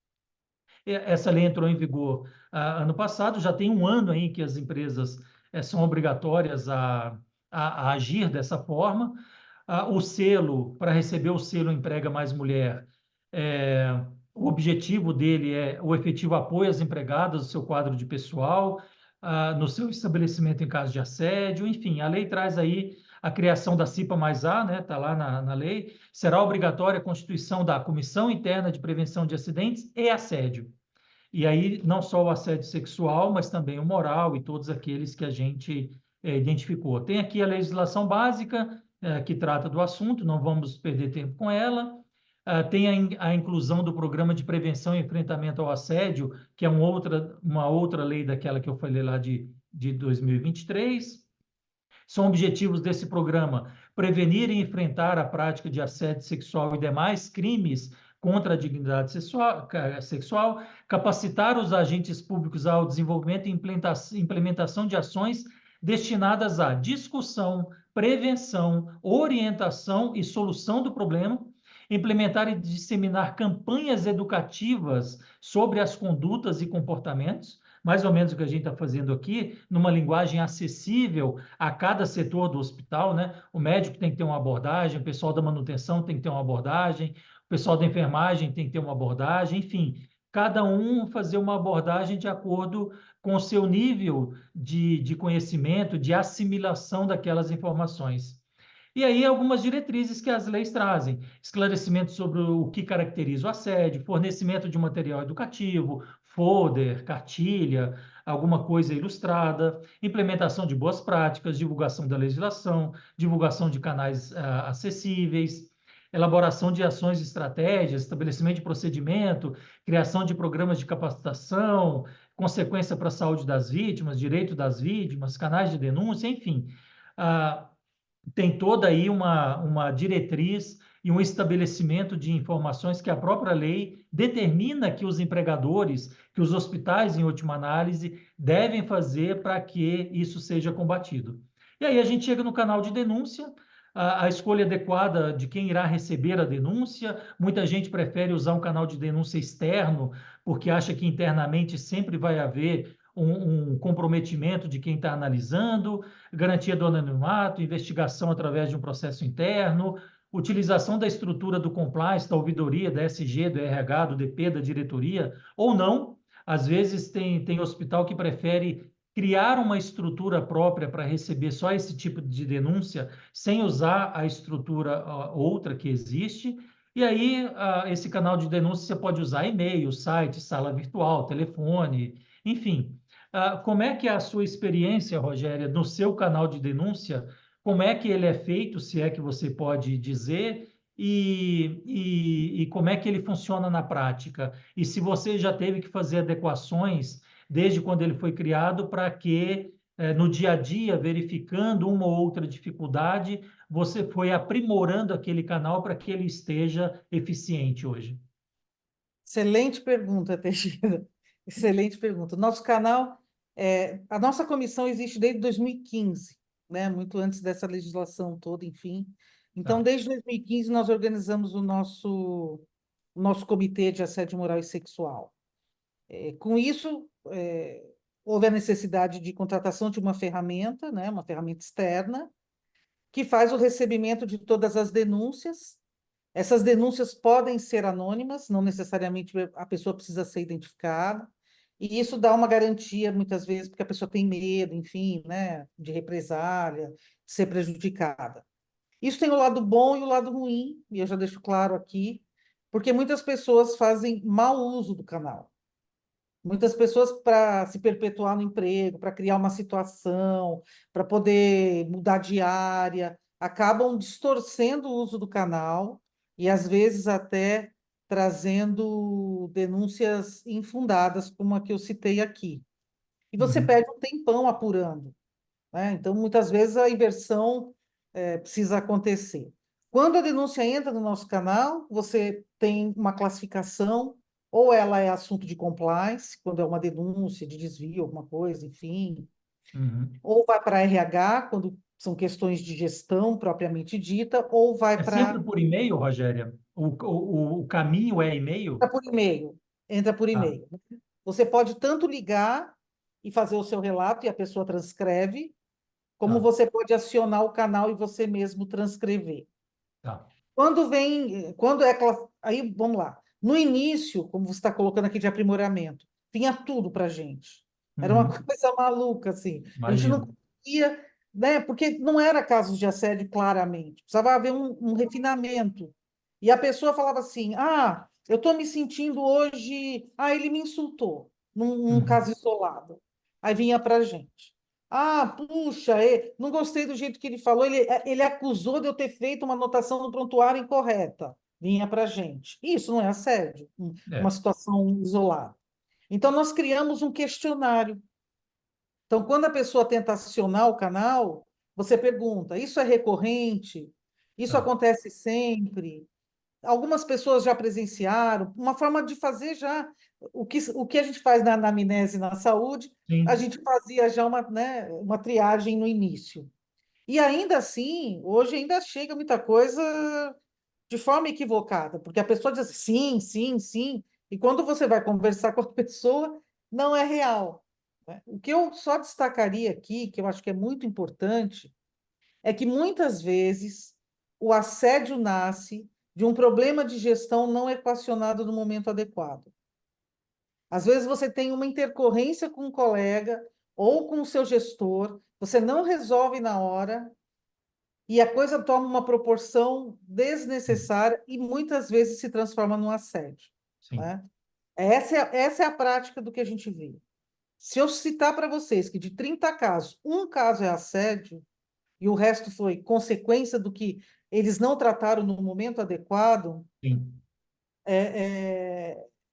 Essa lei entrou em vigor ano passado, já tem um ano aí que as empresas são obrigatórias a agir dessa forma. O selo, para receber o selo Emprega Mais Mulher, o objetivo dele é o efetivo apoio às empregadas do seu quadro de pessoal, no seu estabelecimento em caso de assédio, enfim, a lei traz aí a criação da CIPA mais A, né, está lá na lei, será obrigatória a constituição da Comissão Interna de Prevenção de Acidentes e Assédio. E aí, não só o assédio sexual, mas também o moral e todos aqueles que a gente identificou. Tem aqui a legislação básica, que trata do assunto, não vamos perder tempo com ela. Tem a inclusão do Programa de Prevenção e Enfrentamento ao Assédio, que é uma outra lei daquela que eu falei lá de 2023. São objetivos desse programa prevenir e enfrentar a prática de assédio sexual e demais crimes contra a dignidade sexual, capacitar os agentes públicos ao desenvolvimento e implementação de ações destinadas à discussão, prevenção, orientação e solução do problema, implementar e disseminar campanhas educativas sobre as condutas e comportamentos, mais ou menos o que a gente está fazendo aqui, numa linguagem acessível a cada setor do hospital, né? O médico tem que ter uma abordagem, o pessoal da manutenção tem que ter uma abordagem, o pessoal da enfermagem tem que ter uma abordagem, enfim, cada um fazer uma abordagem de acordo com o seu nível de conhecimento, de assimilação daquelas informações. E aí algumas diretrizes que as leis trazem: esclarecimento sobre o que caracteriza o assédio, fornecimento de material educativo, folder, cartilha, alguma coisa ilustrada, implementação de boas práticas, divulgação da legislação, divulgação de canais acessíveis, elaboração de ações e estratégias, estabelecimento de procedimento, criação de programas de capacitação, consequência para a saúde das vítimas, direito das vítimas, canais de denúncia, enfim. Ah, tem toda aí uma diretriz e um estabelecimento de informações que a própria lei determina que os empregadores, que os hospitais, em última análise, devem fazer para que isso seja combatido. E aí a gente chega no canal de denúncia, a escolha adequada de quem irá receber a denúncia. Muita gente prefere usar um canal de denúncia externo, porque acha que internamente sempre vai haver um comprometimento de quem está analisando, garantia do anonimato, investigação através de um processo interno, utilização da estrutura do compliance, da ouvidoria, da SG, do RH, do DP, da diretoria, ou não. Às vezes tem hospital que prefere criar uma estrutura própria para receber só esse tipo de denúncia, sem usar a estrutura outra que existe. E aí, esse canal de denúncia você pode usar e-mail, site, sala virtual, telefone, enfim. Como é que é a sua experiência, Rogéria, no seu canal de denúncia? Como é que ele é feito, se é que você pode dizer, e como é que ele funciona na prática? E se você já teve que fazer adequações desde quando ele foi criado para que, no dia a dia, verificando uma ou outra dificuldade, você foi aprimorando aquele canal para que ele esteja eficiente hoje? Excelente pergunta, Teixeira. Excelente pergunta. Nosso canal, a nossa comissão existe desde 2015, né? Muito antes dessa legislação toda, enfim. Então, Tá. desde 2015, nós organizamos o nosso comitê de assédio moral e sexual. Com isso, houve a necessidade de contratação de uma ferramenta, né? Uma ferramenta externa, que faz o recebimento de todas as denúncias. Essas denúncias podem ser anônimas, não necessariamente a pessoa precisa ser identificada, e isso dá uma garantia, muitas vezes, porque a pessoa tem medo, enfim, né, de represália, ser prejudicada. Isso tem o lado bom e o lado ruim, e eu já deixo claro aqui, porque muitas pessoas fazem mau uso do canal. Muitas pessoas, para se perpetuar no emprego, para criar uma situação, para poder mudar de área, acabam distorcendo o uso do canal e, às vezes, até trazendo denúncias infundadas, como a que eu citei aqui. E você Uhum, perde um tempão apurando, né? Então, muitas vezes, a inversão precisa acontecer. Quando a denúncia entra no nosso canal, você tem uma classificação, ou ela é assunto de compliance, quando é uma denúncia de desvio, alguma coisa, enfim, uhum. ou vai para RH, quando são questões de gestão propriamente dita, ou vai É sempre para por e-mail, Rogéria? O caminho é e-mail? por e-mail. Entra por Ah, e-mail. Você pode tanto ligar e fazer o seu relato e a pessoa transcreve, como tá, você pode acionar o canal e você mesmo transcrever. tá. Quando é aí vamos lá. No início, como você está colocando aqui de aprimoramento, vinha tudo para a gente. Era uma Uhum, coisa maluca, assim. A gente não imagino. conseguia, né? Porque não era casos de assédio claramente. Precisava haver um refinamento. E a pessoa falava assim: ah, eu estou me sentindo hoje. Ah, ele me insultou, num Uhum, caso isolado. Aí vinha para a gente. Ah, puxa, não gostei do jeito que ele falou. Ele acusou de eu ter feito uma anotação no prontuário incorreta. Vinha para a gente. Isso não é assédio, uma é, situação isolada. Então, nós criamos um questionário. Então, quando a pessoa tenta acionar o canal, você pergunta: isso é recorrente? Isso tá. acontece sempre? Algumas pessoas já presenciaram, uma forma de fazer já o que a gente faz na anamnese na saúde, a Sim, gente fazia já uma triagem no início. E ainda assim, hoje ainda chega muita coisa de forma equivocada, porque a pessoa diz assim, sim, sim, sim, e quando você vai conversar com a pessoa, não é real, né? O que eu só destacaria aqui, que eu acho que é muito importante, é que muitas vezes o assédio nasce de um problema de gestão não equacionado no momento adequado. Às vezes você tem uma intercorrência com um colega ou com o seu gestor, você não resolve na hora e a coisa toma uma proporção desnecessária e muitas vezes se transforma num assédio, sim. né? Essa é a prática do que a gente vê. Se eu citar para vocês que de 30 casos, um caso é assédio, e o resto foi consequência do que eles não trataram no momento adequado, Sim.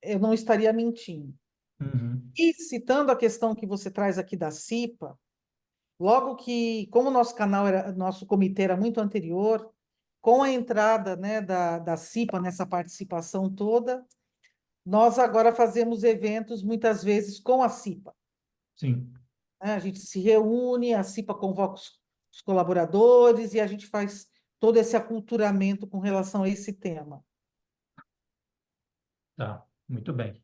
eu não estaria mentindo. Uhum, E citando a questão que você traz aqui da CIPA, logo que, como o nosso comitê era muito anterior, com a entrada, né, da CIPA nessa participação toda, nós agora fazemos eventos muitas vezes com a CIPA, sim. né? A gente se reúne, a CIPA convoca os colaboradores e a gente faz todo esse aculturamento com relação a esse tema. Tá, muito bem.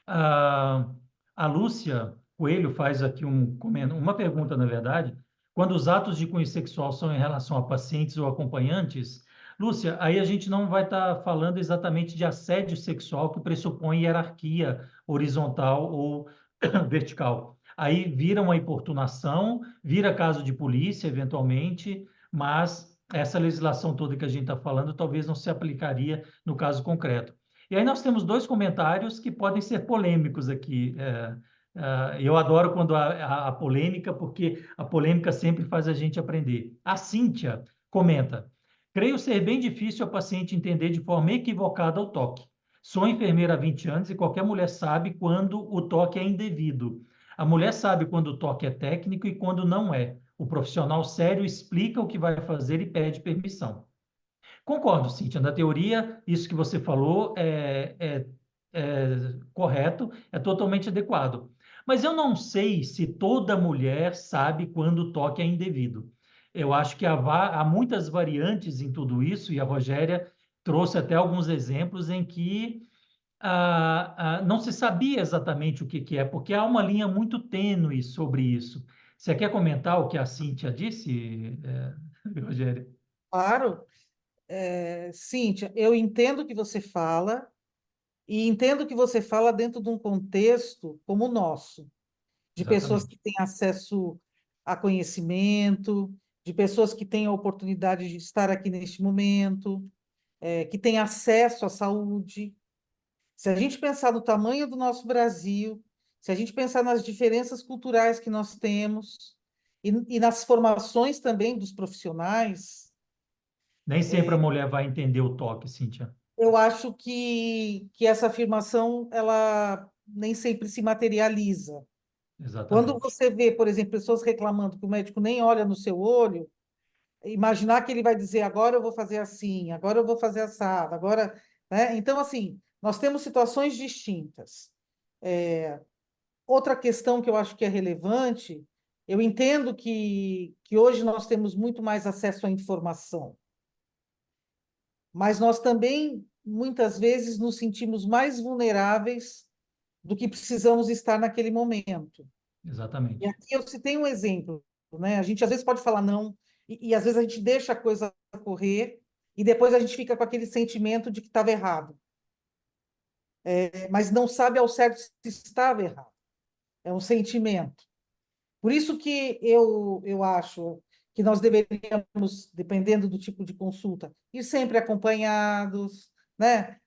A, a Lúcia Coelho faz aqui uma pergunta, na verdade. Quando os atos de cunho sexual são em relação a pacientes ou acompanhantes, Lúcia, aí a gente não vai estar falando exatamente de assédio sexual que pressupõe hierarquia horizontal ou vertical. Aí vira uma importunação, vira caso de polícia, eventualmente, mas essa legislação toda que a gente está falando talvez não se aplicaria no caso concreto. E aí nós temos dois comentários que podem ser polêmicos aqui. Eu adoro quando há polêmica, porque a polêmica sempre faz a gente aprender. A Cíntia comenta: creio ser bem difícil a paciente entender de forma equivocada o toque. Sou enfermeira há 20 anos e qualquer mulher sabe quando o toque é indevido. A mulher sabe quando o toque é técnico e quando não é. O profissional sério explica o que vai fazer e pede permissão. Concordo, Cíntia. Na teoria, isso que você falou é correto, é totalmente adequado. Mas eu não sei se toda mulher sabe quando o toque é indevido. Eu acho que há muitas variantes em tudo isso, e a Rogéria trouxe até alguns exemplos em que não se sabia exatamente o que é, porque há uma linha muito tênue sobre isso. Você quer comentar o que a Cíntia disse, Rogéria? Claro, Cíntia, eu entendo o que você fala e entendo que você fala dentro de um contexto como o nosso, de pessoas Exatamente. que têm acesso a conhecimento, de pessoas que têm a oportunidade de estar aqui neste momento, que têm acesso à saúde. Se a gente pensar no tamanho do nosso Brasil, se a gente pensar nas diferenças culturais que nós temos e nas formações também dos profissionais, Nem sempre a mulher vai entender o toque, Cíntia. eu acho que essa afirmação ela nem sempre se materializa. Quando Exatamente. você vê, por exemplo, pessoas reclamando que o médico nem olha no seu olho, imaginar que ele vai dizer agora eu vou fazer assim, agora eu vou fazer assado, agora, né? Então, assim, nós temos situações distintas. Outra questão que eu acho que é relevante, eu entendo que hoje nós temos muito mais acesso à informação, mas nós também, muitas vezes, nos sentimos mais vulneráveis do que precisamos estar naquele momento. E Exatamente. aqui eu citei um exemplo, né? A gente às vezes pode falar não, e às vezes a gente deixa a coisa correr, e depois a gente fica com aquele sentimento de que estava errado, mas não sabe ao certo se estava errado. É um sentimento. Por isso que eu acho que nós deveríamos, dependendo do tipo de consulta, ir sempre acompanhados, né?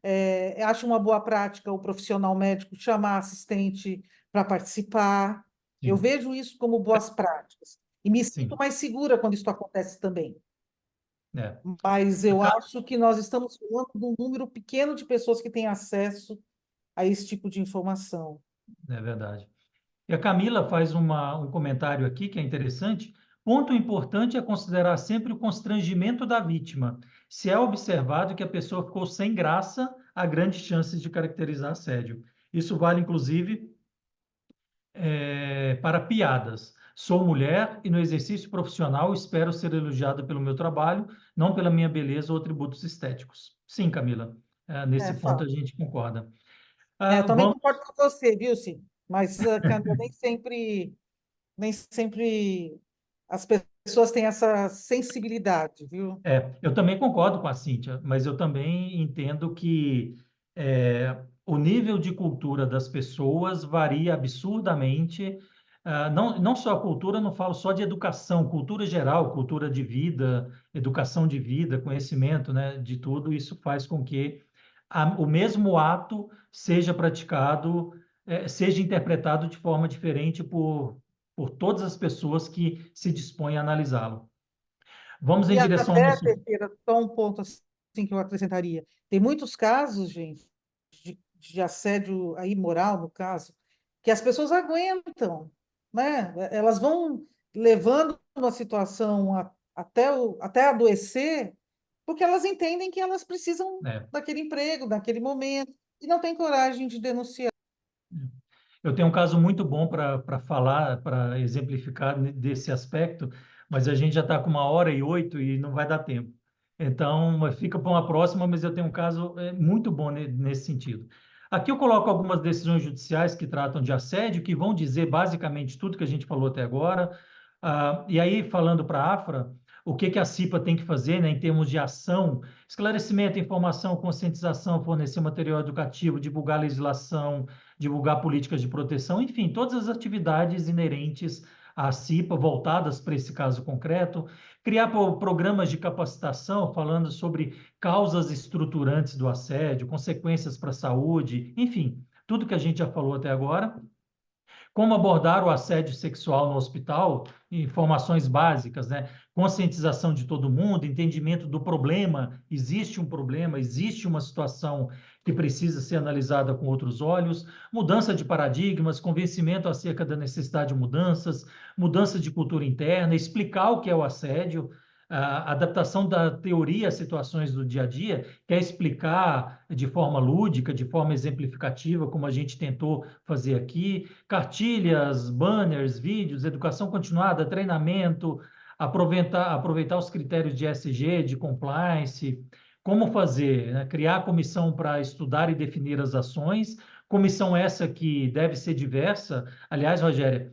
Acho uma boa prática o profissional médico chamar assistente para participar. Eu Sim, vejo isso como boas práticas. E me sinto sim. mais segura quando isso acontece também. É. Mas eu Acaba- acho que nós estamos falando de um número pequeno de pessoas que têm acesso a esse tipo de informação. É verdade. E a Camila faz um comentário aqui que é interessante. Ponto importante é considerar sempre o constrangimento da vítima. Se é observado que a pessoa ficou sem graça, há grandes chances de caracterizar assédio. Isso vale, inclusive, para piadas. Sou mulher e no exercício profissional espero ser elogiada pelo meu trabalho, não pela minha beleza ou atributos estéticos. Sim, Camila, nesse ponto a Fato. gente concorda. Eu também Vamos, concordo com você, viu, Sim? Mas, Cândida, nem sempre as pessoas têm essa sensibilidade, viu? eu também concordo com a Cíntia, mas eu também entendo que o nível de cultura das pessoas varia absurdamente. Não só a cultura, não falo só de educação, cultura geral, cultura de vida, educação de vida, conhecimento, né, de tudo, isso faz com que o mesmo ato seja praticado, seja interpretado de forma diferente por todas as pessoas que se dispõem a analisá-lo. Vamos em E direção ao até, nosso. Teixeira, só um ponto assim que eu acrescentaria. Tem muitos casos, gente, de assédio aí moral, no caso, que as pessoas aguentam, né? Elas vão levando uma situação até adoecer, porque elas entendem que elas precisam É, daquele emprego, daquele momento, e não têm coragem de denunciar. eu tenho um caso muito bom para falar, para exemplificar desse aspecto, mas a gente já está com 1h08 e não vai dar tempo. Então, fica para uma próxima, mas eu tenho um caso muito bom nesse sentido. Aqui eu coloco algumas decisões judiciais que tratam de assédio, que vão dizer basicamente tudo que a gente falou até agora. E aí, falando para a AFRA, o que que a CIPA tem que fazer, né, em termos de ação, esclarecimento, informação, conscientização, fornecer material educativo, divulgar legislação, divulgar políticas de proteção, enfim, todas as atividades inerentes à CIPA voltadas para esse caso concreto, criar programas de capacitação falando sobre causas estruturantes do assédio, consequências para a saúde, enfim, tudo que a gente já falou até agora. Como abordar o assédio sexual no hospital, informações básicas, né? Conscientização de todo mundo, entendimento do problema, existe um problema, existe uma situação que precisa ser analisada com outros olhos, mudança de paradigmas, convencimento acerca da necessidade de mudanças, mudança de cultura interna, explicar o que é o assédio, a adaptação da teoria às situações do dia a dia, quer explicar de forma lúdica, de forma exemplificativa, como a gente tentou fazer aqui, cartilhas, banners, vídeos, educação continuada, treinamento, aproveitar os critérios de ESG, de compliance, como fazer, né? Criar comissão para estudar e definir as ações, comissão essa que deve ser diversa. Aliás, Rogério,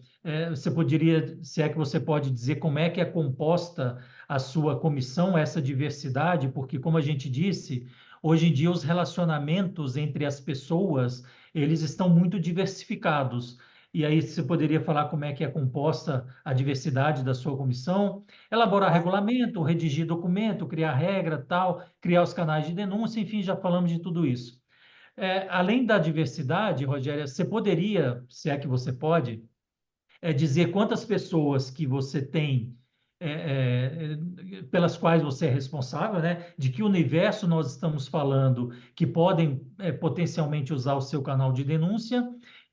você poderia, se é que você pode dizer como é que é composta a sua comissão, essa diversidade, porque, como a gente disse, hoje em dia os relacionamentos entre as pessoas, eles estão muito diversificados. e aí você poderia falar como é que é composta a diversidade da sua comissão, elaborar regulamento, redigir documento, criar regra, tal, criar os canais de denúncia, enfim, já falamos de tudo isso. Além da diversidade, Rogéria, você poderia, se é que você pode, dizer quantas pessoas que você tem, pelas quais você é responsável, né? De que universo nós estamos falando que podem potencialmente usar o seu canal de denúncia.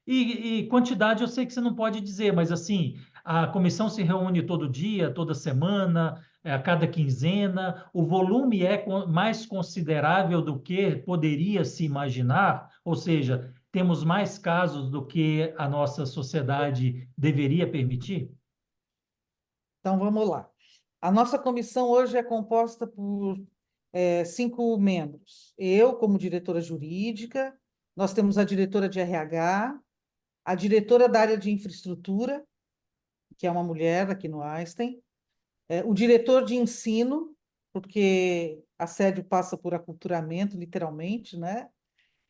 E quantidade eu sei que você não pode dizer, mas assim, a comissão se reúne todo dia, toda semana, a cada quinzena, o volume é mais considerável do que poderia se imaginar, ou seja, temos mais casos do que a nossa sociedade deveria permitir? Então, vamos lá. A nossa comissão hoje é composta por 5 membros. Eu, como diretora jurídica, nós temos a diretora de RH, a diretora da área de infraestrutura, que é uma mulher aqui no Einstein, o diretor de ensino, porque assédio passa por aculturamento, literalmente, né?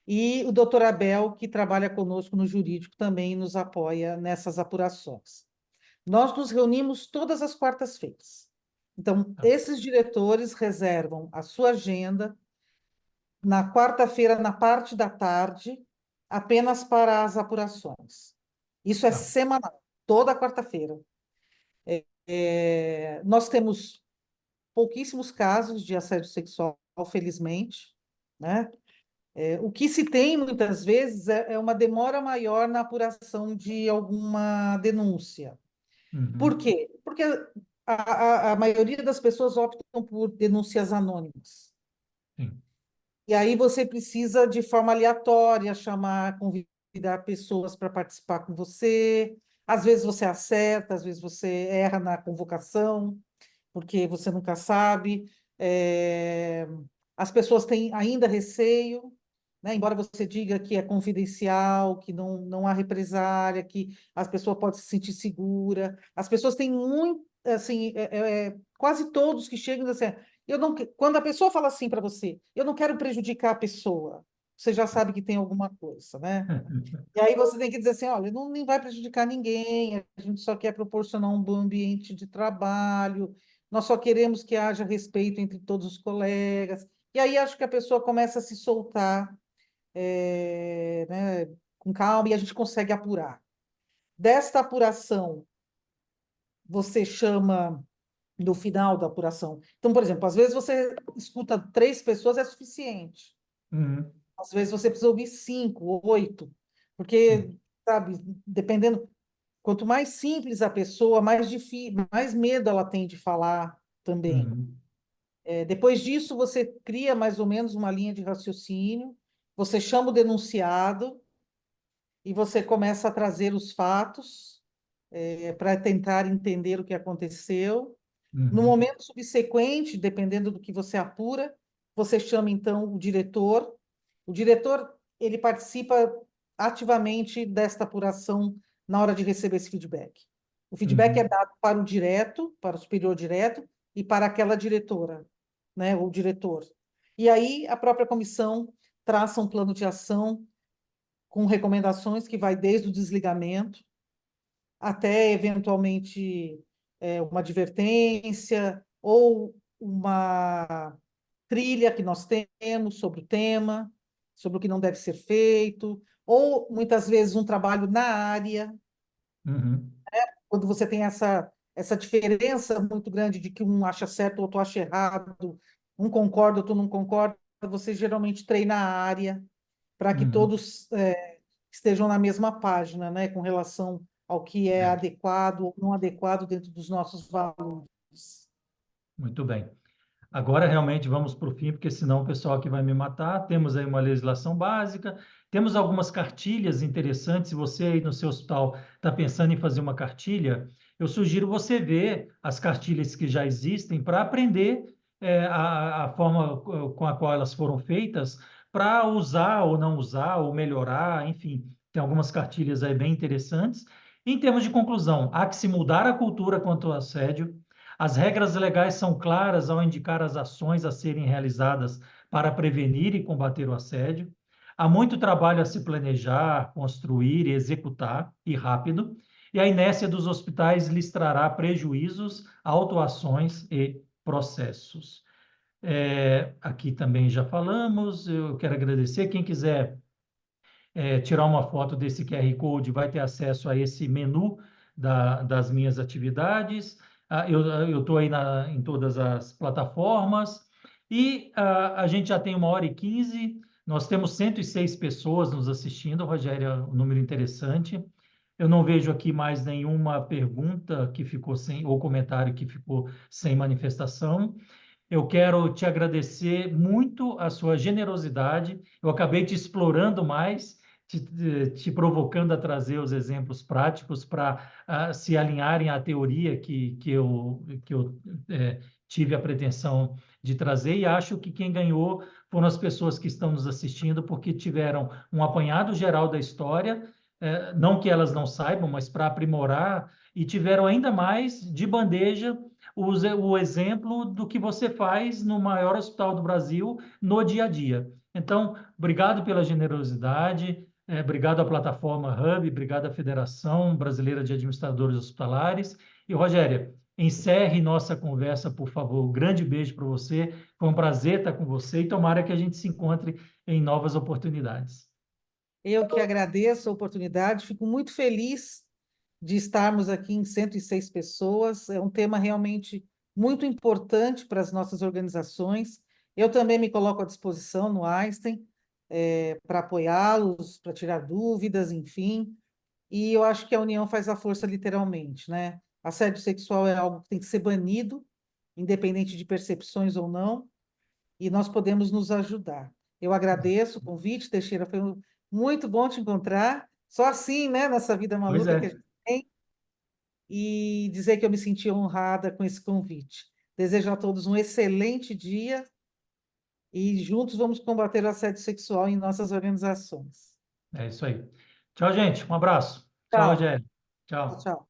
E o doutor Abel, que trabalha conosco no jurídico, também nos apoia nessas apurações. Nós nos reunimos todas as quartas-feiras. Então, Tá, esses diretores reservam a sua agenda na quarta-feira, na parte da tarde, apenas para as apurações. Isso é tá. semanal, toda quarta-feira. Nós temos pouquíssimos casos de assédio sexual, felizmente, né? O que se tem muitas vezes é uma demora maior na apuração de alguma denúncia. Por Uhum. quê? Porque a maioria das pessoas optam por denúncias anônimas. Sim. E aí você precisa, de forma aleatória, chamar, convidar pessoas para participar com você. Às vezes você acerta, às vezes você erra na convocação, porque você nunca sabe. É, As pessoas têm ainda receio, né? Embora você diga que é confidencial, que não há represália, que as pessoas podem se sentir segura. As pessoas têm muito, assim, quase todos que chegam dizem assim, quando a pessoa fala assim para você, eu não quero prejudicar a pessoa, você já sabe que tem alguma coisa, né? E aí você tem que dizer assim, olha, não nem vai prejudicar ninguém, a gente só quer proporcionar um bom ambiente de trabalho, nós só queremos que haja respeito entre todos os colegas. E aí acho que a pessoa começa a se soltar, né, com calma e a gente consegue apurar. Desta apuração, você chama no final da apuração. Então, por exemplo, às vezes você escuta 3 pessoas é suficiente. Uhum. Às vezes você precisa ouvir 5 ou 8, porque, Sim. sabe, dependendo, quanto mais simples a pessoa, mais difícil, mais medo ela tem de falar também. Uhum. Depois disso, você cria mais ou menos uma linha de raciocínio, você chama o denunciado e você começa a trazer os fatos, para tentar entender o que aconteceu. No Uhum. momento subsequente, dependendo do que você apura, você chama então o diretor. O diretor, ele participa ativamente desta apuração na hora de receber esse feedback. O feedback é Uhum. dado para o direto, para o superior direto e para aquela diretora, né, ou diretor. E aí a própria comissão traça um plano de ação com recomendações que vai desde o desligamento até eventualmente uma advertência ou uma trilha que nós temos sobre o tema, sobre o que não deve ser feito, ou muitas vezes um trabalho na área, Uhum. quando você tem essa diferença muito grande de que um acha certo, o outro acha errado, um concorda, outro não concorda, você geralmente treina a área para que Uhum. todos estejam na mesma página, né, com relação ao que é É, adequado ou não adequado dentro dos nossos valores. muito bem. Agora realmente vamos para o fim, porque senão o pessoal aqui vai me matar. Temos aí uma legislação básica, temos algumas cartilhas interessantes. Se você aí no seu hospital está pensando em fazer uma cartilha, eu sugiro você ver as cartilhas que já existem para aprender a forma com a qual elas foram feitas, para usar ou não usar, ou melhorar, enfim, tem algumas cartilhas aí bem interessantes. Em termos de conclusão, há que se mudar a cultura quanto ao assédio. As regras legais são claras ao indicar as ações a serem realizadas para prevenir e combater o assédio. Há muito trabalho a se planejar, construir e executar, e rápido, e a inércia dos hospitais lhes trará prejuízos, autuações e processos. Aqui também já falamos, eu quero agradecer. Quem quiser tirar uma foto desse QR Code vai ter acesso a esse menu das minhas atividades. Eu estou aí em todas as plataformas e a gente já tem 1h15. Nós temos 106 pessoas nos assistindo, Rogério, é um número interessante. Eu não vejo aqui mais nenhuma pergunta que ficou sem, ou comentário que ficou sem manifestação. Eu quero te agradecer muito a sua generosidade. Eu acabei te explorando mais, te provocando a trazer os exemplos práticos para se alinharem à teoria que eu tive a pretensão de trazer. E acho que quem ganhou foram as pessoas que estão nos assistindo, porque tiveram um apanhado geral da história, não que elas não saibam, mas para aprimorar, e tiveram ainda mais de bandeja o exemplo do que você faz no maior hospital do Brasil no dia a dia. Então, obrigado pela generosidade, obrigado à plataforma Hub, obrigado à Federação Brasileira de Administradores Hospitalares. E, Rogéria, encerre nossa conversa, por favor. Um grande beijo para você. Foi um prazer estar com você e tomara que a gente se encontre em novas oportunidades. Eu que agradeço a oportunidade, fico muito feliz de estarmos aqui em 106 pessoas. É um tema realmente muito importante para as nossas organizações. Eu também me coloco à disposição no Einstein, para apoiá-los, para tirar dúvidas, enfim. E eu acho que a união faz a força, literalmente, né? Assédio sexual é algo que tem que ser banido, independente de percepções ou não, e nós podemos nos ajudar. Eu agradeço o convite, Teixeira, foi muito bom te encontrar. Só assim, né, nessa vida Pois maluca que a é, gente tem, e dizer que eu me senti honrada com esse convite. Desejo a todos um excelente dia e juntos vamos combater o assédio sexual em nossas organizações. é isso aí. Tchau, gente. Um abraço. Tchau, Tchau. Rogério. Tchau, Tchau. tchau.